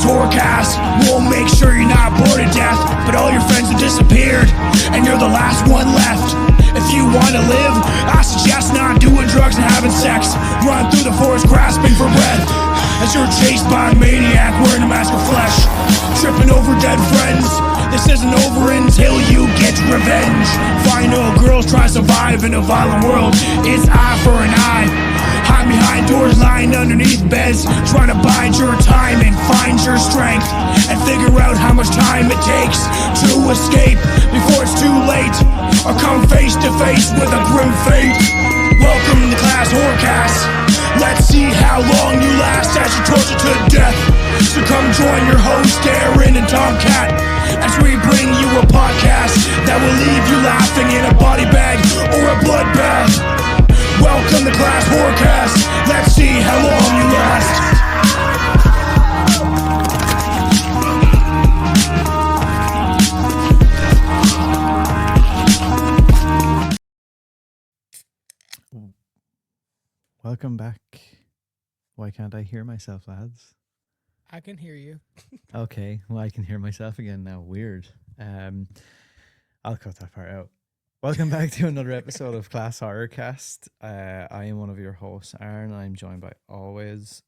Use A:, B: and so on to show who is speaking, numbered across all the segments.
A: forecast. We'll make sure you're not bored to death, but all your friends have disappeared, and you're the last one left. If you want to live, I suggest not doing drugs and having sex. Run through the forest grasping for breath, as you're chased by a maniac wearing a mask of flesh, tripping over dead friends. This isn't over until you get revenge. Final girls try to survive in a violent world. It's eye for an eye. Hide behind doors, lying underneath beds, trying to bide your time and find your strength, and figure out how much time it takes to escape before it's too late, or come face to face with a grim fate. Welcome to Class Horrorcast. Let's see how long you last as you torture to death. So come join your host Darren and Tomcat as we bring you a podcast that will leave you laughing in a body bag or a bloodbath. Welcome to Class Horrorcast. Let's see how long you last.
B: Welcome back. Why can't I hear myself, lads?
C: I can hear you.
B: Okay, well, I can hear myself again now. Weird. I'll cut that part out. Welcome back to another episode of Class Horrorcast. I am one of your hosts, Aaron. I'm joined by always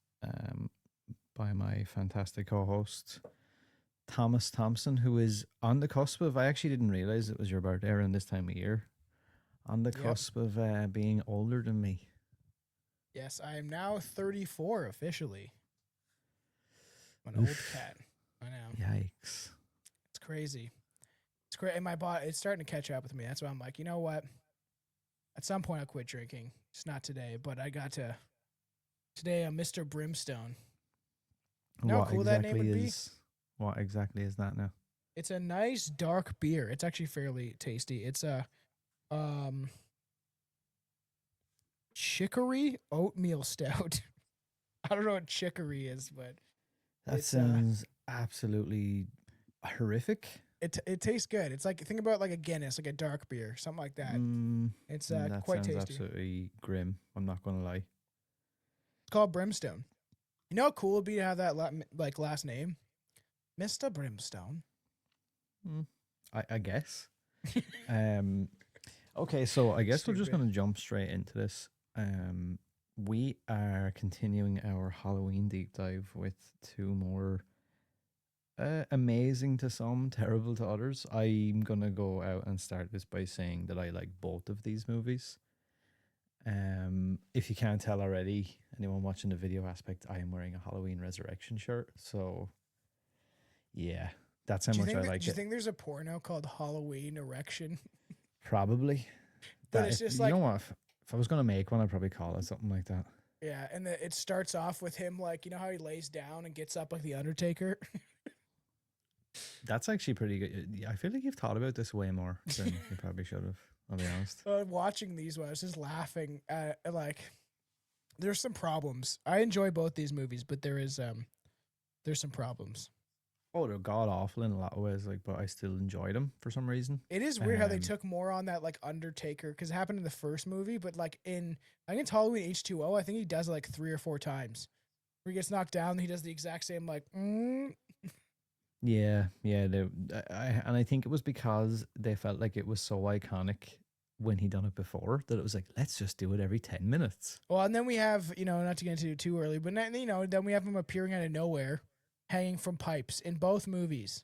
B: by my fantastic co-host, Thomas Thompson, who is on the cusp of, I actually didn't realize it was your birthday around this time of year, on the cusp of being older than me.
C: Yes, I am now 34 officially. I'm an old cat. I know.
B: Yikes.
C: It's crazy. It's great. And my body, it's starting to catch up with me. That's why I'm like, you know what? At some point I'll quit drinking. It's not today, but I got to. Today I'm Mr. Brimstone. You know how cool that name would be?
B: What exactly is that now?
C: It's a nice dark beer. It's actually fairly tasty. It's a chicory oatmeal stout. I don't know what chicory is, but
B: that sounds absolutely horrific.
C: It tastes good. It's like, think about like a Guinness, like a dark beer, something like that. It's
B: that
C: quite
B: sounds
C: tasty.
B: Absolutely grim. I'm not gonna lie.
C: It's called Brimstone. You know how cool it'd be to have that like last name, Mr. Brimstone.
B: I guess. Okay, so I guess we're just gonna jump straight into this. We are continuing our Halloween deep dive with two more amazing to some, terrible to others. I'm gonna go out and start this by saying that I like both of these movies. If you can't tell already, anyone watching the video aspect, I am wearing a Halloween Resurrection shirt. So yeah, that's how much I like it.
C: Do you think there's a porno called Halloween Erection?
B: Probably.
C: But it's just
B: you know what? If I was gonna make one, I'd probably call it something like that.
C: Yeah, and it starts off with him like, you know how he lays down and gets up like the Undertaker?
B: That's actually pretty good. I feel like you've thought about this way more than you probably should have, I'll be honest.
C: Watching these ones, just laughing at, like, there's some problems. I enjoy both these movies, but there's some problems.
B: Oh, they're god awful in a lot of ways, like, but I still enjoy them for some reason.
C: It is weird how they took more on that like Undertaker, because it happened in the first movie, but like I think it's Halloween H20, I think he does it like 3 or 4 times. Where he gets knocked down, and he does the exact same like.
B: Yeah. And I think it was because they felt like it was so iconic when he done it before that it was like, let's just do it every 10 minutes.
C: Well, and then we have, not to get into it too early, but then we have him appearing out of nowhere, hanging from pipes in both movies.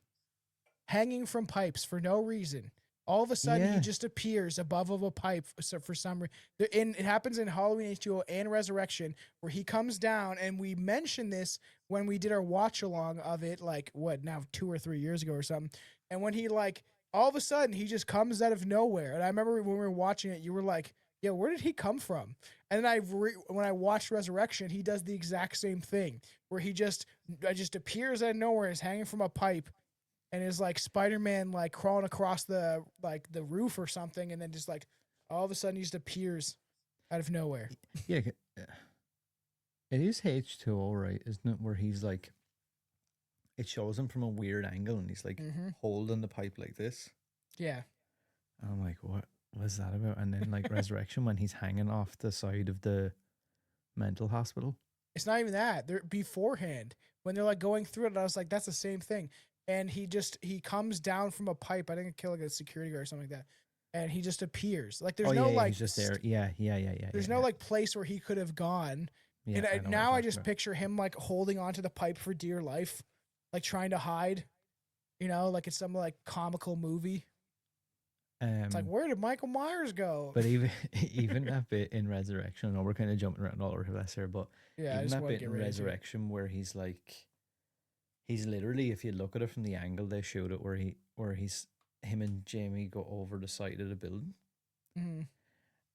C: Hanging from pipes for no reason. All of a sudden, he just appears above of a pipe for some reason. It happens in Halloween H2O and Resurrection, where he comes down, and we mentioned this when we did our watch-along of it, like, 2 or 3 years ago or something. And when he, like, all of a sudden, he just comes out of nowhere. And I remember when we were watching it, you were like, yeah, where did he come from? And then when I watched Resurrection, he does the exact same thing, where he just appears out of nowhere, is hanging from a pipe, and is like Spider-Man, like crawling across the roof or something, and then just like all of a sudden he just appears out of nowhere.
B: Yeah, it is H2O, right? Isn't it? Where he's like, it shows him from a weird angle, and he's like holding the pipe like this.
C: Yeah.
B: And I'm like, what was that about? And then like Resurrection, when he's hanging off the side of the mental hospital.
C: It's not even that. They're beforehand when they're like going through it. I was like, that's the same thing. And he comes down from a pipe. I think it killed like a security guard or something like that. And he just appears. Like there's
B: Oh
C: no
B: yeah,
C: like
B: he's just there. Yeah.
C: there's no like place where he could have gone.
B: Yeah,
C: And
B: I know what
C: now
B: you're
C: I
B: talking
C: just
B: about.
C: picture him like holding onto the pipe for dear life, like trying to hide. You know, like it's some like comical movie. It's like, where did Michael Myers go?
B: But even even that bit in Resurrection, I know we're kind of jumping around all over the place here, but
C: Yeah, I
B: even
C: just
B: that
C: want to
B: bit
C: get
B: in
C: right into it.
B: Resurrection where he's literally, if you look at it from the angle they showed it, where him and Jamie go over the side of the building,
C: Mhm.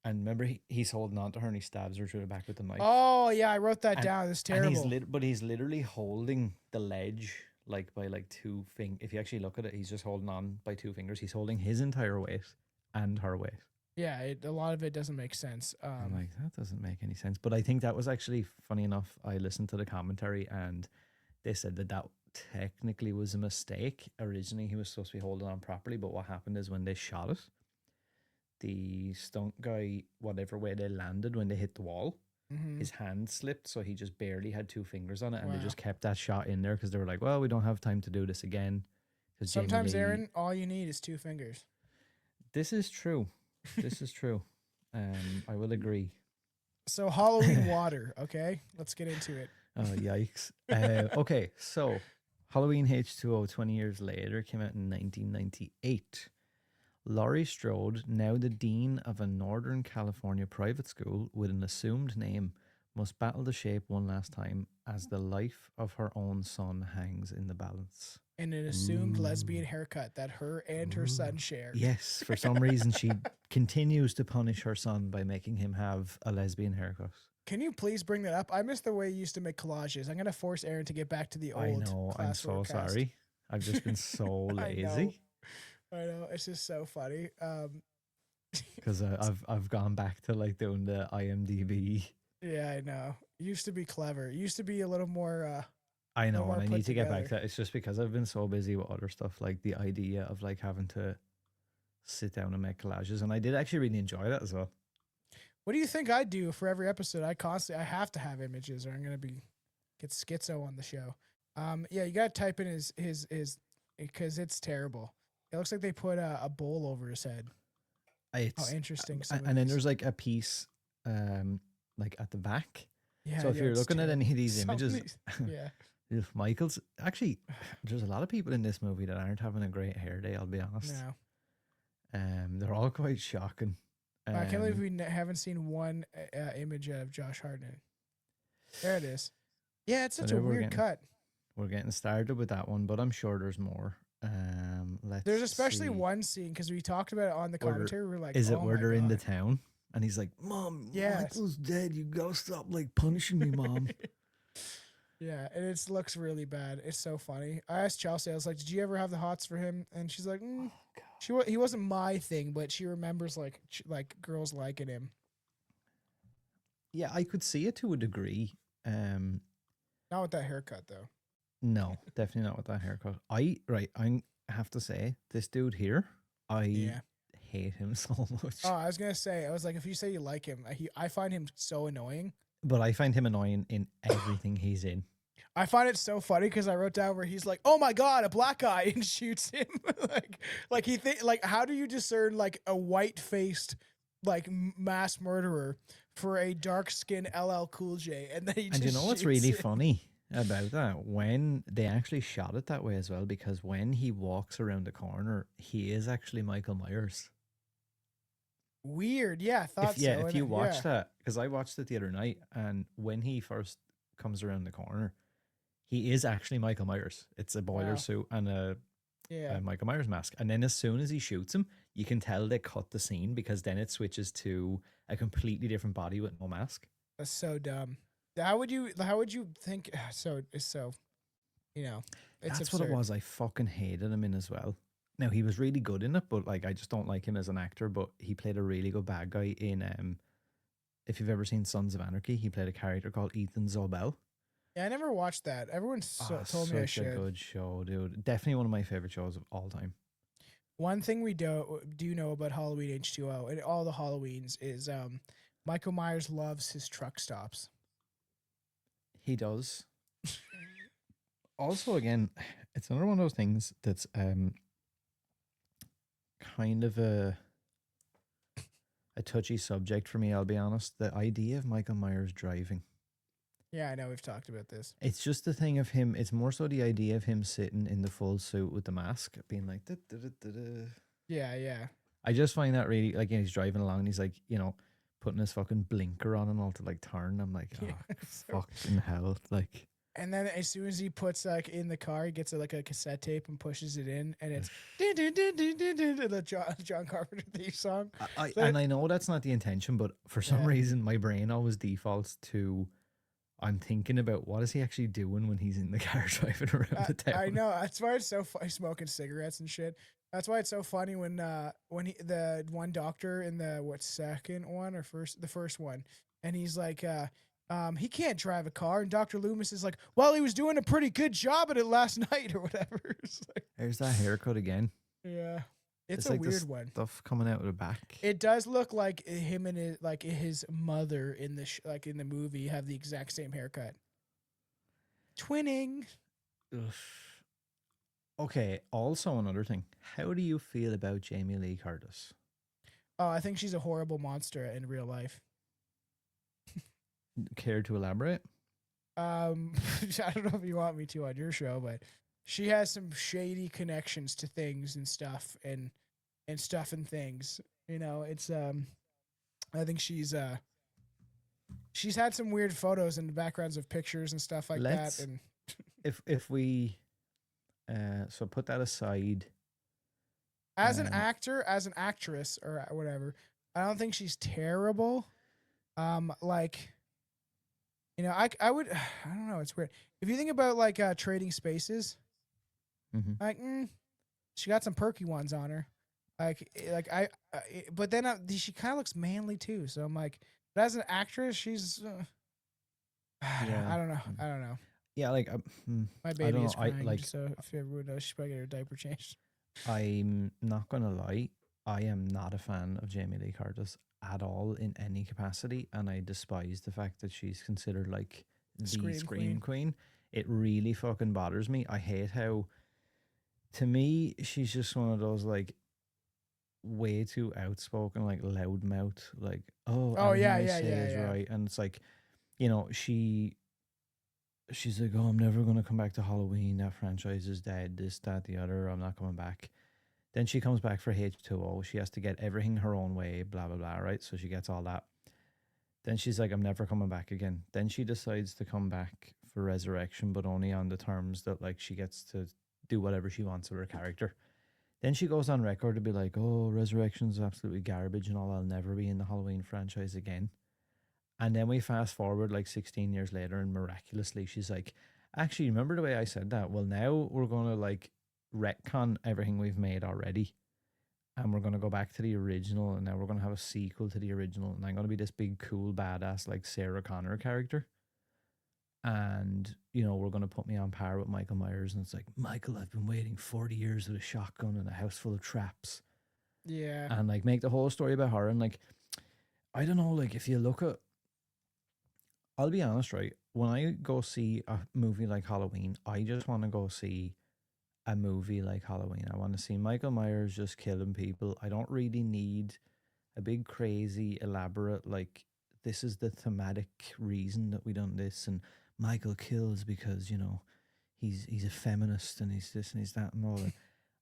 B: and remember he's holding on to her and he stabs her through the back with the knife.
C: Oh yeah, I wrote that
B: and,
C: down. It's
B: and
C: terrible.
B: he's literally holding the ledge like by like two fingers. If you actually look at it, he's just holding on by two fingers. He's holding his entire weight and her weight.
C: Yeah, a lot of it doesn't make sense.
B: I'm like, that doesn't make any sense. But I think that was actually funny enough. I listened to the commentary and they said that technically was a mistake. Originally, he was supposed to be holding on properly, but what happened is when they shot it, the stunt guy, whatever way they landed when they hit the wall,
C: Mhm.
B: his hand slipped, so he just barely had two fingers on it, and they
C: Wow.
B: just kept that shot in there because they were like, well, we don't have time to do this again. Because
C: Sometimes, Aaron, all you need is two fingers.
B: this is true. This is true. I will agree.
C: So Halloween water, okay? Let's get into it.
B: Oh, yikes. Okay, so Halloween H20, 20 years later, came out in 1998. Laurie Strode, now the dean of a Northern California private school with an assumed name, must battle the shape one last time as the life of her own son hangs in the balance.
C: And an assumed lesbian haircut that her and her son share.
B: Yes, for some reason she continues to punish her son by making him have a lesbian haircut.
C: Can you please bring that up? I miss the way you used to make collages. I'm gonna force Aaron to get back to the old.
B: I know, I'm
C: class
B: so
C: cast.
B: sorry. I've just been so lazy.
C: I know, it's just so funny.
B: Because I've gone back to like doing the IMDb.
C: Yeah, I know. Used to be clever. Used to be a little more.
B: I know,
C: more
B: and I
C: put
B: need to get back to
C: together.
B: that. It's just because I've been so busy with other stuff, like the idea of like having to sit down and make collages, and I did actually really enjoy that as well.
C: What do you think I do for every episode? I have to have images, or I'm gonna get schizo on the show. Yeah, you gotta type in his because it's terrible. It looks like they put a bowl over his head.
B: It's
C: Interesting.
B: and then there's like a piece, like at the back.
C: Yeah.
B: So if you're
C: it's
B: looking at any of these
C: Some
B: images,
C: yeah.
B: if Michael's actually, there's a lot of people in this movie that aren't having a great hair day. I'll be honest.
C: No.
B: They're all quite shocking.
C: I can't believe we haven't seen one image of Josh Hartnett. There it is. Yeah, it's
B: So
C: such a
B: there we're
C: weird
B: getting-
C: cut.
B: We're getting started with that one, but I'm sure there's more. Let's
C: There's especially
B: see.
C: one scene because we talked about it on the
B: Where they're-
C: commentary. We were like,
B: Is it
C: oh
B: where
C: my
B: they're in the
C: God.
B: town? And he's like, Mom,
C: Yes.
B: Michael's dead. You gotta stop like punishing me, Mom.
C: Yeah, and it looks really bad. It's so funny. I asked Chelsea, I was like, "Did you ever have the hots for him?" And she's like, "He wasn't my thing, but she remembers like girls liking him."
B: Yeah, I could see it to a degree.
C: Not with that haircut though.
B: No, definitely not with that haircut. I have to say, this dude here, I
C: Yeah.
B: hate him so much.
C: Oh, I was gonna say, I was like, if you say you like him, I find him so annoying.
B: But I find him annoying in everything he's in.
C: I find it so funny because I wrote down where he's like, "Oh my God, a black guy," and shoots him. like how do you discern like a white faced like mass murderer for a dark skinned LL Cool J? And then he just
B: And you know what's
C: shoots
B: really
C: him.
B: funny about that? When they actually shot it that way as well, because when he walks around the corner, he is actually Michael Myers.
C: Weird, yeah, I thought so.
B: If
C: and
B: you
C: it-
B: watch
C: yeah.
B: that, because I watched it the other night, and when he first comes around the corner, he is actually Michael Myers. It's a boiler
C: Wow.
B: suit and a
C: Yeah,
B: Michael Myers mask. And then as soon as he shoots him, you can tell they cut the scene because then it switches to a completely different body with no mask.
C: that's so dumb. How would you think? So it's so, it's
B: That's
C: absurd.
B: what it was. I fucking hated him in as well. Now he was really good in it, but like I just don't like him as an actor. But he played a really good bad guy in if you've ever seen Sons of Anarchy, he played a character called Ethan Zobel.
C: Yeah, I never watched that. Everyone told me I
B: Such a
C: should.
B: good show, dude. Definitely one of my favorite shows of all time.
C: One thing we do know about Halloween H2O and all the Halloweens is Michael Myers loves his truck stops.
B: He does. Also, again, it's another one of those things that's kind of a touchy subject for me, I'll be honest. The idea of Michael Myers driving.
C: Yeah, I know we've talked about this.
B: It's just the thing of him, it's more so the idea of him sitting in the full suit with the mask, being like, "Da, da, da, da, da."
C: Yeah, yeah.
B: I just find that really, like, he's driving along and he's like, putting his fucking blinker on and all to like turn. I'm like,
C: Yeah,
B: oh,
C: so-
B: fucking hell. Like,
C: And then as soon as he puts like in the car, he gets like a cassette tape and pushes it in, and it's dun, dun, dun, dun, dun, dun, dun, the John Carpenter theme song.
B: and I know that's not the intention, but for some
C: Yeah.
B: reason, my brain always defaults to, I'm thinking about what is he actually doing when he's in the car driving around the town.
C: I know, that's why it's so funny, smoking cigarettes and shit. That's why it's so funny when the one doctor in the second one or the first one, and he's like he can't drive a car, and Dr. Loomis is like, well, he was doing a pretty good job at it last night or whatever. It's like,
B: There's that haircut again.
C: yeah, it's a
B: like
C: weird
B: this
C: one.
B: Stuff coming out of the back.
C: It does look like him and his mother in the in the movie have the exact same haircut. Twinning.
B: Ugh. Okay, also another thing. How do you feel about Jamie Lee Curtis?
C: Oh, I think she's a horrible monster in real life.
B: Care to elaborate?
C: I don't know if you want me to on your show, but she has some shady connections to things and stuff and things. It's I think she's had some weird photos in the backgrounds of pictures and stuff like that. And
B: if we so put that aside.
C: as an actor, as an actress or whatever, I don't think she's terrible. I would, I don't know. It's weird. If you think about like Trading Spaces, like she got some perky ones on her, but then she kind of looks manly too. So I'm like, but as an actress, she's,
B: Yeah.
C: I don't know.
B: Yeah, like
C: My
B: I
C: baby
B: don't
C: is
B: know.
C: crying, so if everyone knows, she's probably get her diaper changed.
B: I'm not gonna lie. I am not a fan of Jamie Lee Curtis at all in any capacity, and I despise the fact that she's considered like the scream queen. It really fucking bothers me. I hate how, to me, she's just one of those like way too outspoken, like loudmouth, like
C: Yeah,
B: everything I say is
C: yeah.
B: right, and it's like, she's like, oh, I'm never gonna come back to Halloween. That franchise is dead. This, that, the other. I'm not coming back. Then she comes back for H20. She has to get everything her own way, blah, blah, blah, right? So she gets all that. Then she's like, I'm never coming back again. Then she decides to come back for Resurrection, but only on the terms that, like, she gets to do whatever she wants with her character. Then she goes on record to be like, oh, Resurrection's absolutely garbage and all. I'll never be in the Halloween franchise again. And then we fast forward like 16 years later, and miraculously she's like, actually, remember the way I said that? Well, now we're going to like retcon everything we've made already, and we're going to go back to the original, and now we're going to have a sequel to the original, and I'm going to be this big cool badass like Sarah Connor character, and we're going to put me on par with Michael Myers. And it's like, Michael, I've been waiting 40 years with a shotgun and a house full of traps, and like make the whole story about her. And like, I don't know, like if you look at, I'll be honest, right? When I go see a movie like Halloween, I just want to go see a movie like Halloween. I want to see Michael Myers just killing people. I don't really need a big, crazy, elaborate, like, this is the thematic reason that we done this, and Michael kills because, he's a feminist and he's this and he's that and all that.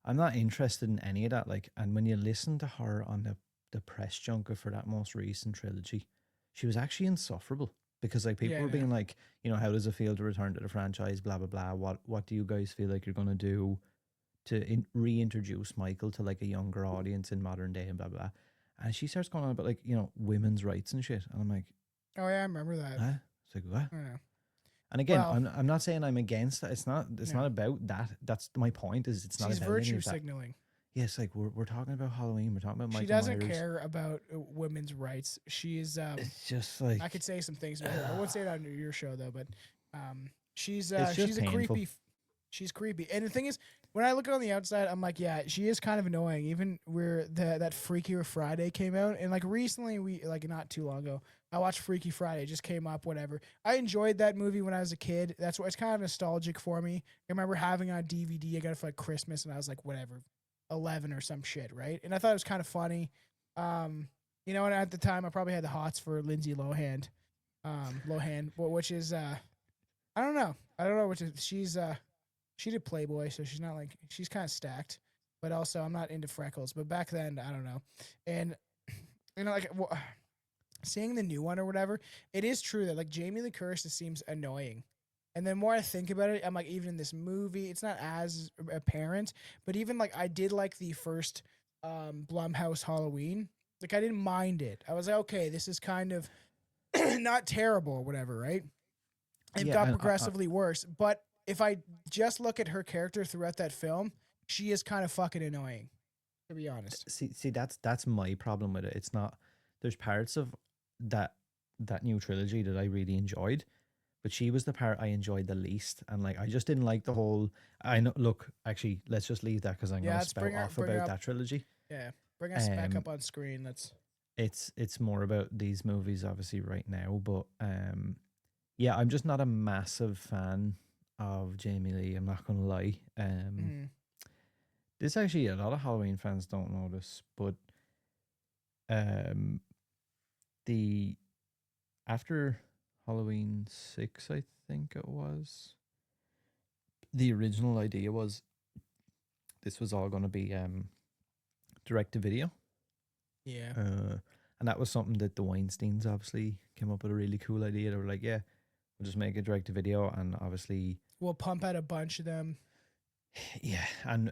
B: I'm not interested in any of that. Like, and when you listen to her on the press junket for that most recent trilogy, she was actually insufferable. Because like people were being like, how does it feel to return to the franchise? Blah blah blah. What do you guys feel like you're gonna do to reintroduce Michael to like a younger audience in modern day and blah blah. And she starts going on about like women's rights and shit, and I'm like,
C: oh yeah, I remember that.
B: huh? It's like what?
C: I don't know.
B: And again, I'm not saying I'm against that. It's not about that. That's my point. Is it's not
C: she's
B: about
C: virtue signaling.
B: Yes, like we're talking about Halloween. We're talking about Michael
C: She doesn't
B: Myers.
C: care about women's rights. She's
B: It's just like
C: I could say some things about her. I won't say it on your show though, but she's
B: It's just
C: she's a
B: painful.
C: creepy. She's creepy. And the thing is, when I look on the outside, I'm like, yeah, she is kind of annoying. Even where that Freakier Friday came out, and like recently, we like not too long ago, I watched Freaky Friday. It just came up, whatever. I enjoyed that movie when I was a kid. That's why it's kind of nostalgic for me. I remember having it on DVD. I got it for like Christmas, and I was like, whatever, 11 or some shit, right? And I thought it was kind of funny. You know, and at the time, I probably had the hots for Lindsay Lohan, which is I don't know. I don't know which is she did Playboy, so she's not like she's kind of stacked. But also, I'm not into freckles. But back then, I don't know. And you know, like seeing the new one or whatever, it is true that like Jamie Lee Curtis seems annoying. And the more I think about it, I'm like, even in this movie, it's not as apparent. But even like I did like the first Blumhouse Halloween. Like I didn't mind it. I was like, okay, this is kind of not terrible or whatever, right? It
B: Yeah,
C: got
B: and
C: progressively worse. But if I just look at her character throughout that film, she is kind of fucking annoying, to be honest.
B: see, that's my problem with it. It's not. There's parts of that that new trilogy that I really enjoyed, but she was the part I enjoyed the least, and like I just didn't like the whole. I know. Look, actually, let's just leave that because I'm
C: Yeah,
B: gonna
C: let's
B: spout off about that trilogy.
C: Yeah, bring us back
B: Um,
C: up on screen. Let's.
B: it's more about these movies, obviously, right now. But yeah, I'm just not a massive fan of Jamie Lee. I'm not gonna lie.
C: Mhm.
B: This actually a lot of Halloween fans don't know this, but um, the after Halloween 6, I think it was, the original idea was this was all going to be direct to video,
C: Yeah.
B: and that was something that the Weinsteins obviously came up with a really cool idea. They were like, yeah, we'll just make a direct to video, and obviously,
C: We'll pump out a bunch of them.
B: yeah, and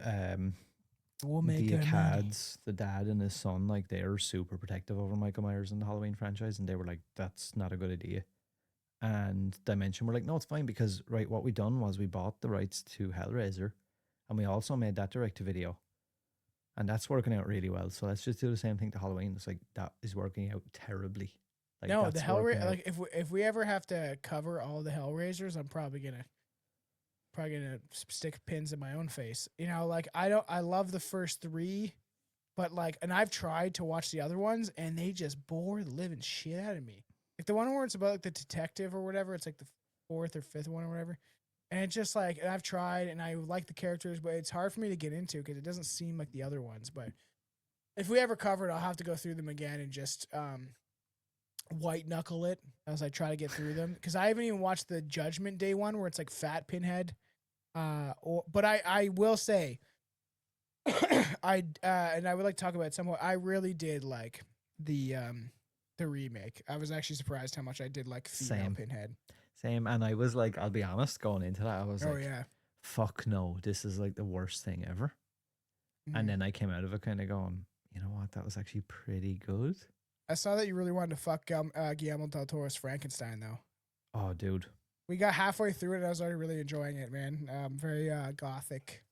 C: We'll
B: the
C: make our money.
B: Accads, the dad and his son, like they're super protective over Michael Myers and the Halloween franchise, and they were like, "That's not a good idea." And Dimension were like, "No, it's fine because right, what we done was we bought the rights to Hellraiser, and we also made that direct to video, and that's working out really well. So let's just do the same thing to Halloween." It's like that is working out terribly. Like
C: No, the
B: that's working
C: Hellraiser.
B: out.
C: Like if we ever have to cover all the Hellraisers, I'm probably gonna stick pins in my own face. You know, like I love the first three, but like, and I've tried to watch the other ones, and they just bore the living shit out of me. Like the one where it's about like the detective or whatever. It's like the fourth or fifth one or whatever. And it's just like, and I've tried, and I like the characters, but it's hard for me to get into because it doesn't seem like the other ones. But if we ever cover it, I'll have to go through them again and just white knuckle it as I try to get through them. Because I haven't even watched the Judgment Day one where it's like Fat Pinhead. But I will say, and I would like to talk about it somewhat. I really did like the remake. I was actually surprised how much I did like female
B: Same.
C: Pinhead.
B: Same, and I was like, I'll be honest, going into that, I was
C: Oh
B: like,
C: yeah.
B: "Fuck no, this is like the worst thing ever." And
C: Mhm.
B: then I came out of it kind of going, you know what, that was actually pretty good.
C: I saw that you really wanted to fuck Guillermo del Toro's Frankenstein though.
B: Oh, dude,
C: We got halfway through it and I was already really enjoying it, man. Very gothic.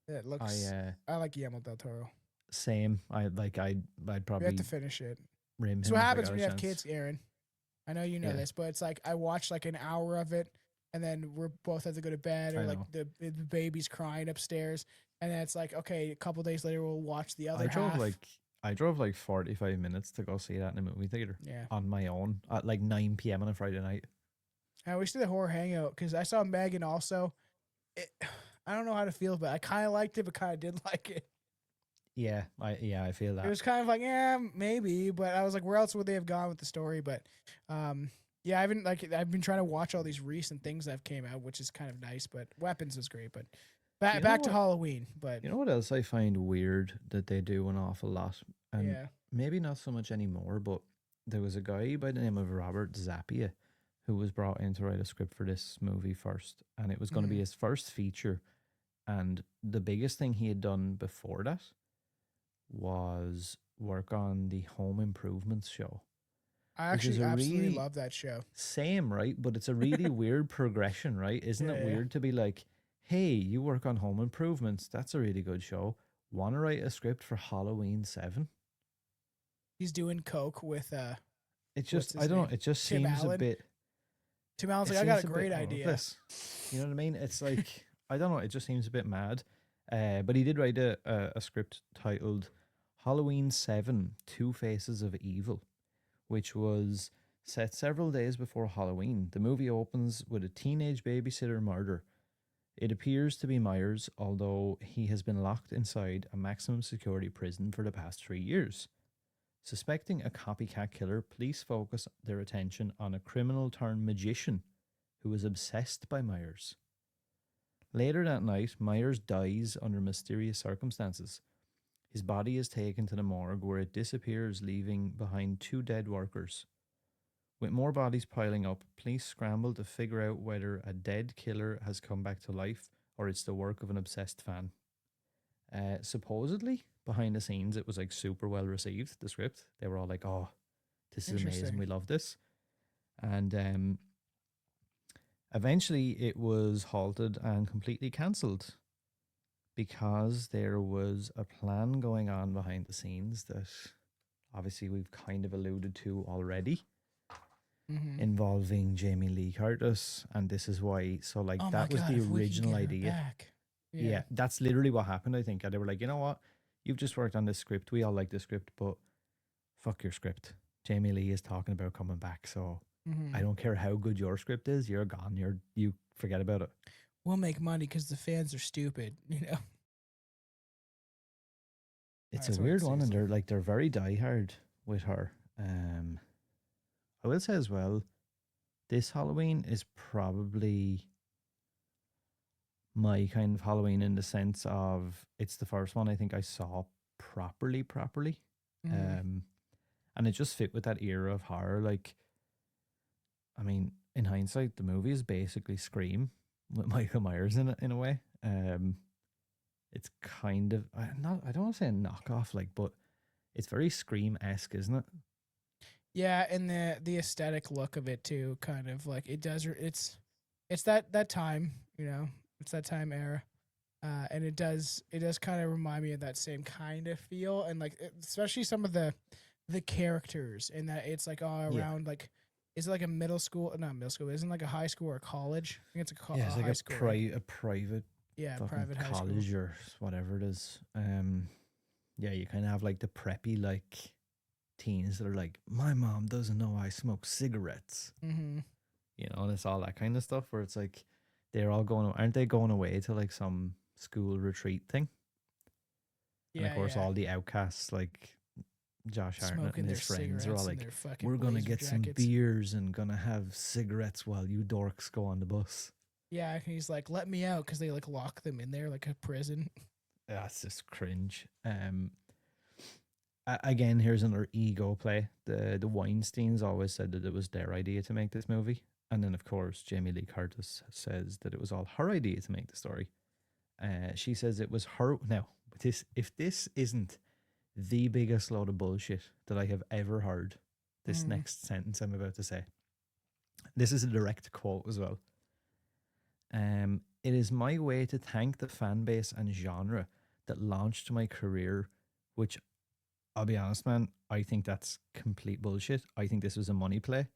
C: It looks.
B: I
C: I like Guillermo del Toro.
B: same. I'd
C: We have
B: probably
C: to finish it.
B: rim
C: So
B: him
C: what
B: if I
C: happens
B: got
C: when
B: a
C: you have
B: chance.
C: kids, Aaron? I know you know
B: Yeah,
C: this, but it's like I watched like an hour of it, and then we're both have to go to bed, or
B: I
C: like
B: know.
C: the baby's crying upstairs, and then it's like, okay, a couple days later we'll watch the other
B: I drove
C: half.
B: like I drove like 45 minutes to go see that in a movie theater
C: Yeah,
B: on my own at like 9 p.m. on a Friday night.
C: I wish did a horror hangout because I saw Megan also. It, I don't know how to feel, but I kind of liked it, but kind of did like it.
B: I feel
C: It
B: that.
C: was kind of like, yeah, maybe, but I was like, where else would they have gone with the story? But, yeah, I've been trying to watch all these recent things that have came out, which is kind of nice. But Weapons was great. But
B: You know
C: back to
B: what?
C: Halloween. But
B: You know what else I find weird that they do an awful lot, and
C: yeah,
B: maybe not so much anymore. But there was a guy by the name of Robert Zappia who was brought in to write a script for this movie first, and it was going to be
C: mhm.
B: his first feature. And the biggest thing he had done before that was work on the Home Improvements show,
C: I
B: which is
C: actually
B: a
C: absolutely
B: really
C: love that show.
B: same, right? But it's a really weird progression, right? Isn't
C: Yeah,
B: it
C: yeah.
B: weird to be like, hey, you work on Home Improvements. That's a really good show. Want to write a script for Halloween 7?
C: He's doing coke with
B: It
C: what's
B: just, I
C: his
B: don't know.
C: name?
B: It just
C: Tim
B: seems a
C: Allen.
B: bit,
C: Tim Allen's
B: it
C: like, I got
B: seems
C: a
B: a bit
C: great idea.
B: hopeless. You know what I mean? It's like, I don't know. It just seems a bit mad. But he did write a script titled Halloween 7 Two Faces of Evil, which was Set several days before Halloween, the movie opens with a teenage babysitter murder. It appears to be Myers, although he has been locked inside a maximum security prison for the past 3 years. Suspecting a copycat killer, police focus their attention on a criminal turned magician who is obsessed by Myers. Later that night, Myers dies under mysterious circumstances. His body is taken to the morgue where it disappears, leaving behind 2 dead workers. With more bodies piling up, police scramble to figure out whether a dead killer has come back to life or it's the work of an obsessed fan. Supposedly, behind the scenes, it was like super well received, the script. They were all like, oh, this is amazing, we love this. And eventually it was halted and completely cancelled because there was a plan going on behind the scenes that obviously we've kind of alluded to already. Involving Jamie Lee Curtis, and this is why. So, like, that was the original idea. Yeah, that's literally what happened, I think. And they were like, you know what? You've just worked on this script. We all like the script, but fuck your script. Jamie Lee is talking about coming back, so I don't care how good your script is. You're gone. You forget about it.
C: We'll make money because the fans are stupid, you know.
B: It's a weird one, and they're very diehard with her. I will say as well, this Halloween is probably my kind of Halloween in the sense of it's the first one I think I saw properly. And it just fit with that era of horror. Like, I mean, in hindsight, the movie is basically Scream with Michael Myers in it, in a way. It's kind of, I don't want to say a knockoff, like, but it's very Scream-esque, isn't it?
C: Yeah, and the aesthetic look of it too, kind of like it does. It's that time, you know, it's that time era, and it does kind of remind me of that same kind of feel, and like especially some of the characters, and that it's like all around like. Is it like a middle school? Not middle school. Isn't it like a high school or a college? I think it's a
B: it's like
C: high school, right?
B: a private,
C: private high
B: college
C: school.
B: or whatever it is. Yeah, you kind of have like the preppy like teens that are like, my mom doesn't know I smoke cigarettes. You know, and it's all that kind of stuff where it's like they're all aren't they going away to like some school retreat thing? And of course, all the outcasts like Josh Hartnett and his friends are all like, we're gonna get some beers and gonna have cigarettes while you dorks go on the bus.
C: Yeah, and he's like, let me out, because they like lock them in there like a prison.
B: That's just cringe. Again, here's another ego play. The Weinsteins always said that it was their idea to make this movie, and then of course Jamie Lee Curtis says that it was all her idea to make the story. She says it was her. Now, if this isn't the biggest load of bullshit that I have ever heard, this next sentence I'm about to say. This is a direct quote as well. It is my way to thank the fan base and genre that launched my career, which I'll be honest, man, I think that's complete bullshit. I think this was a money play,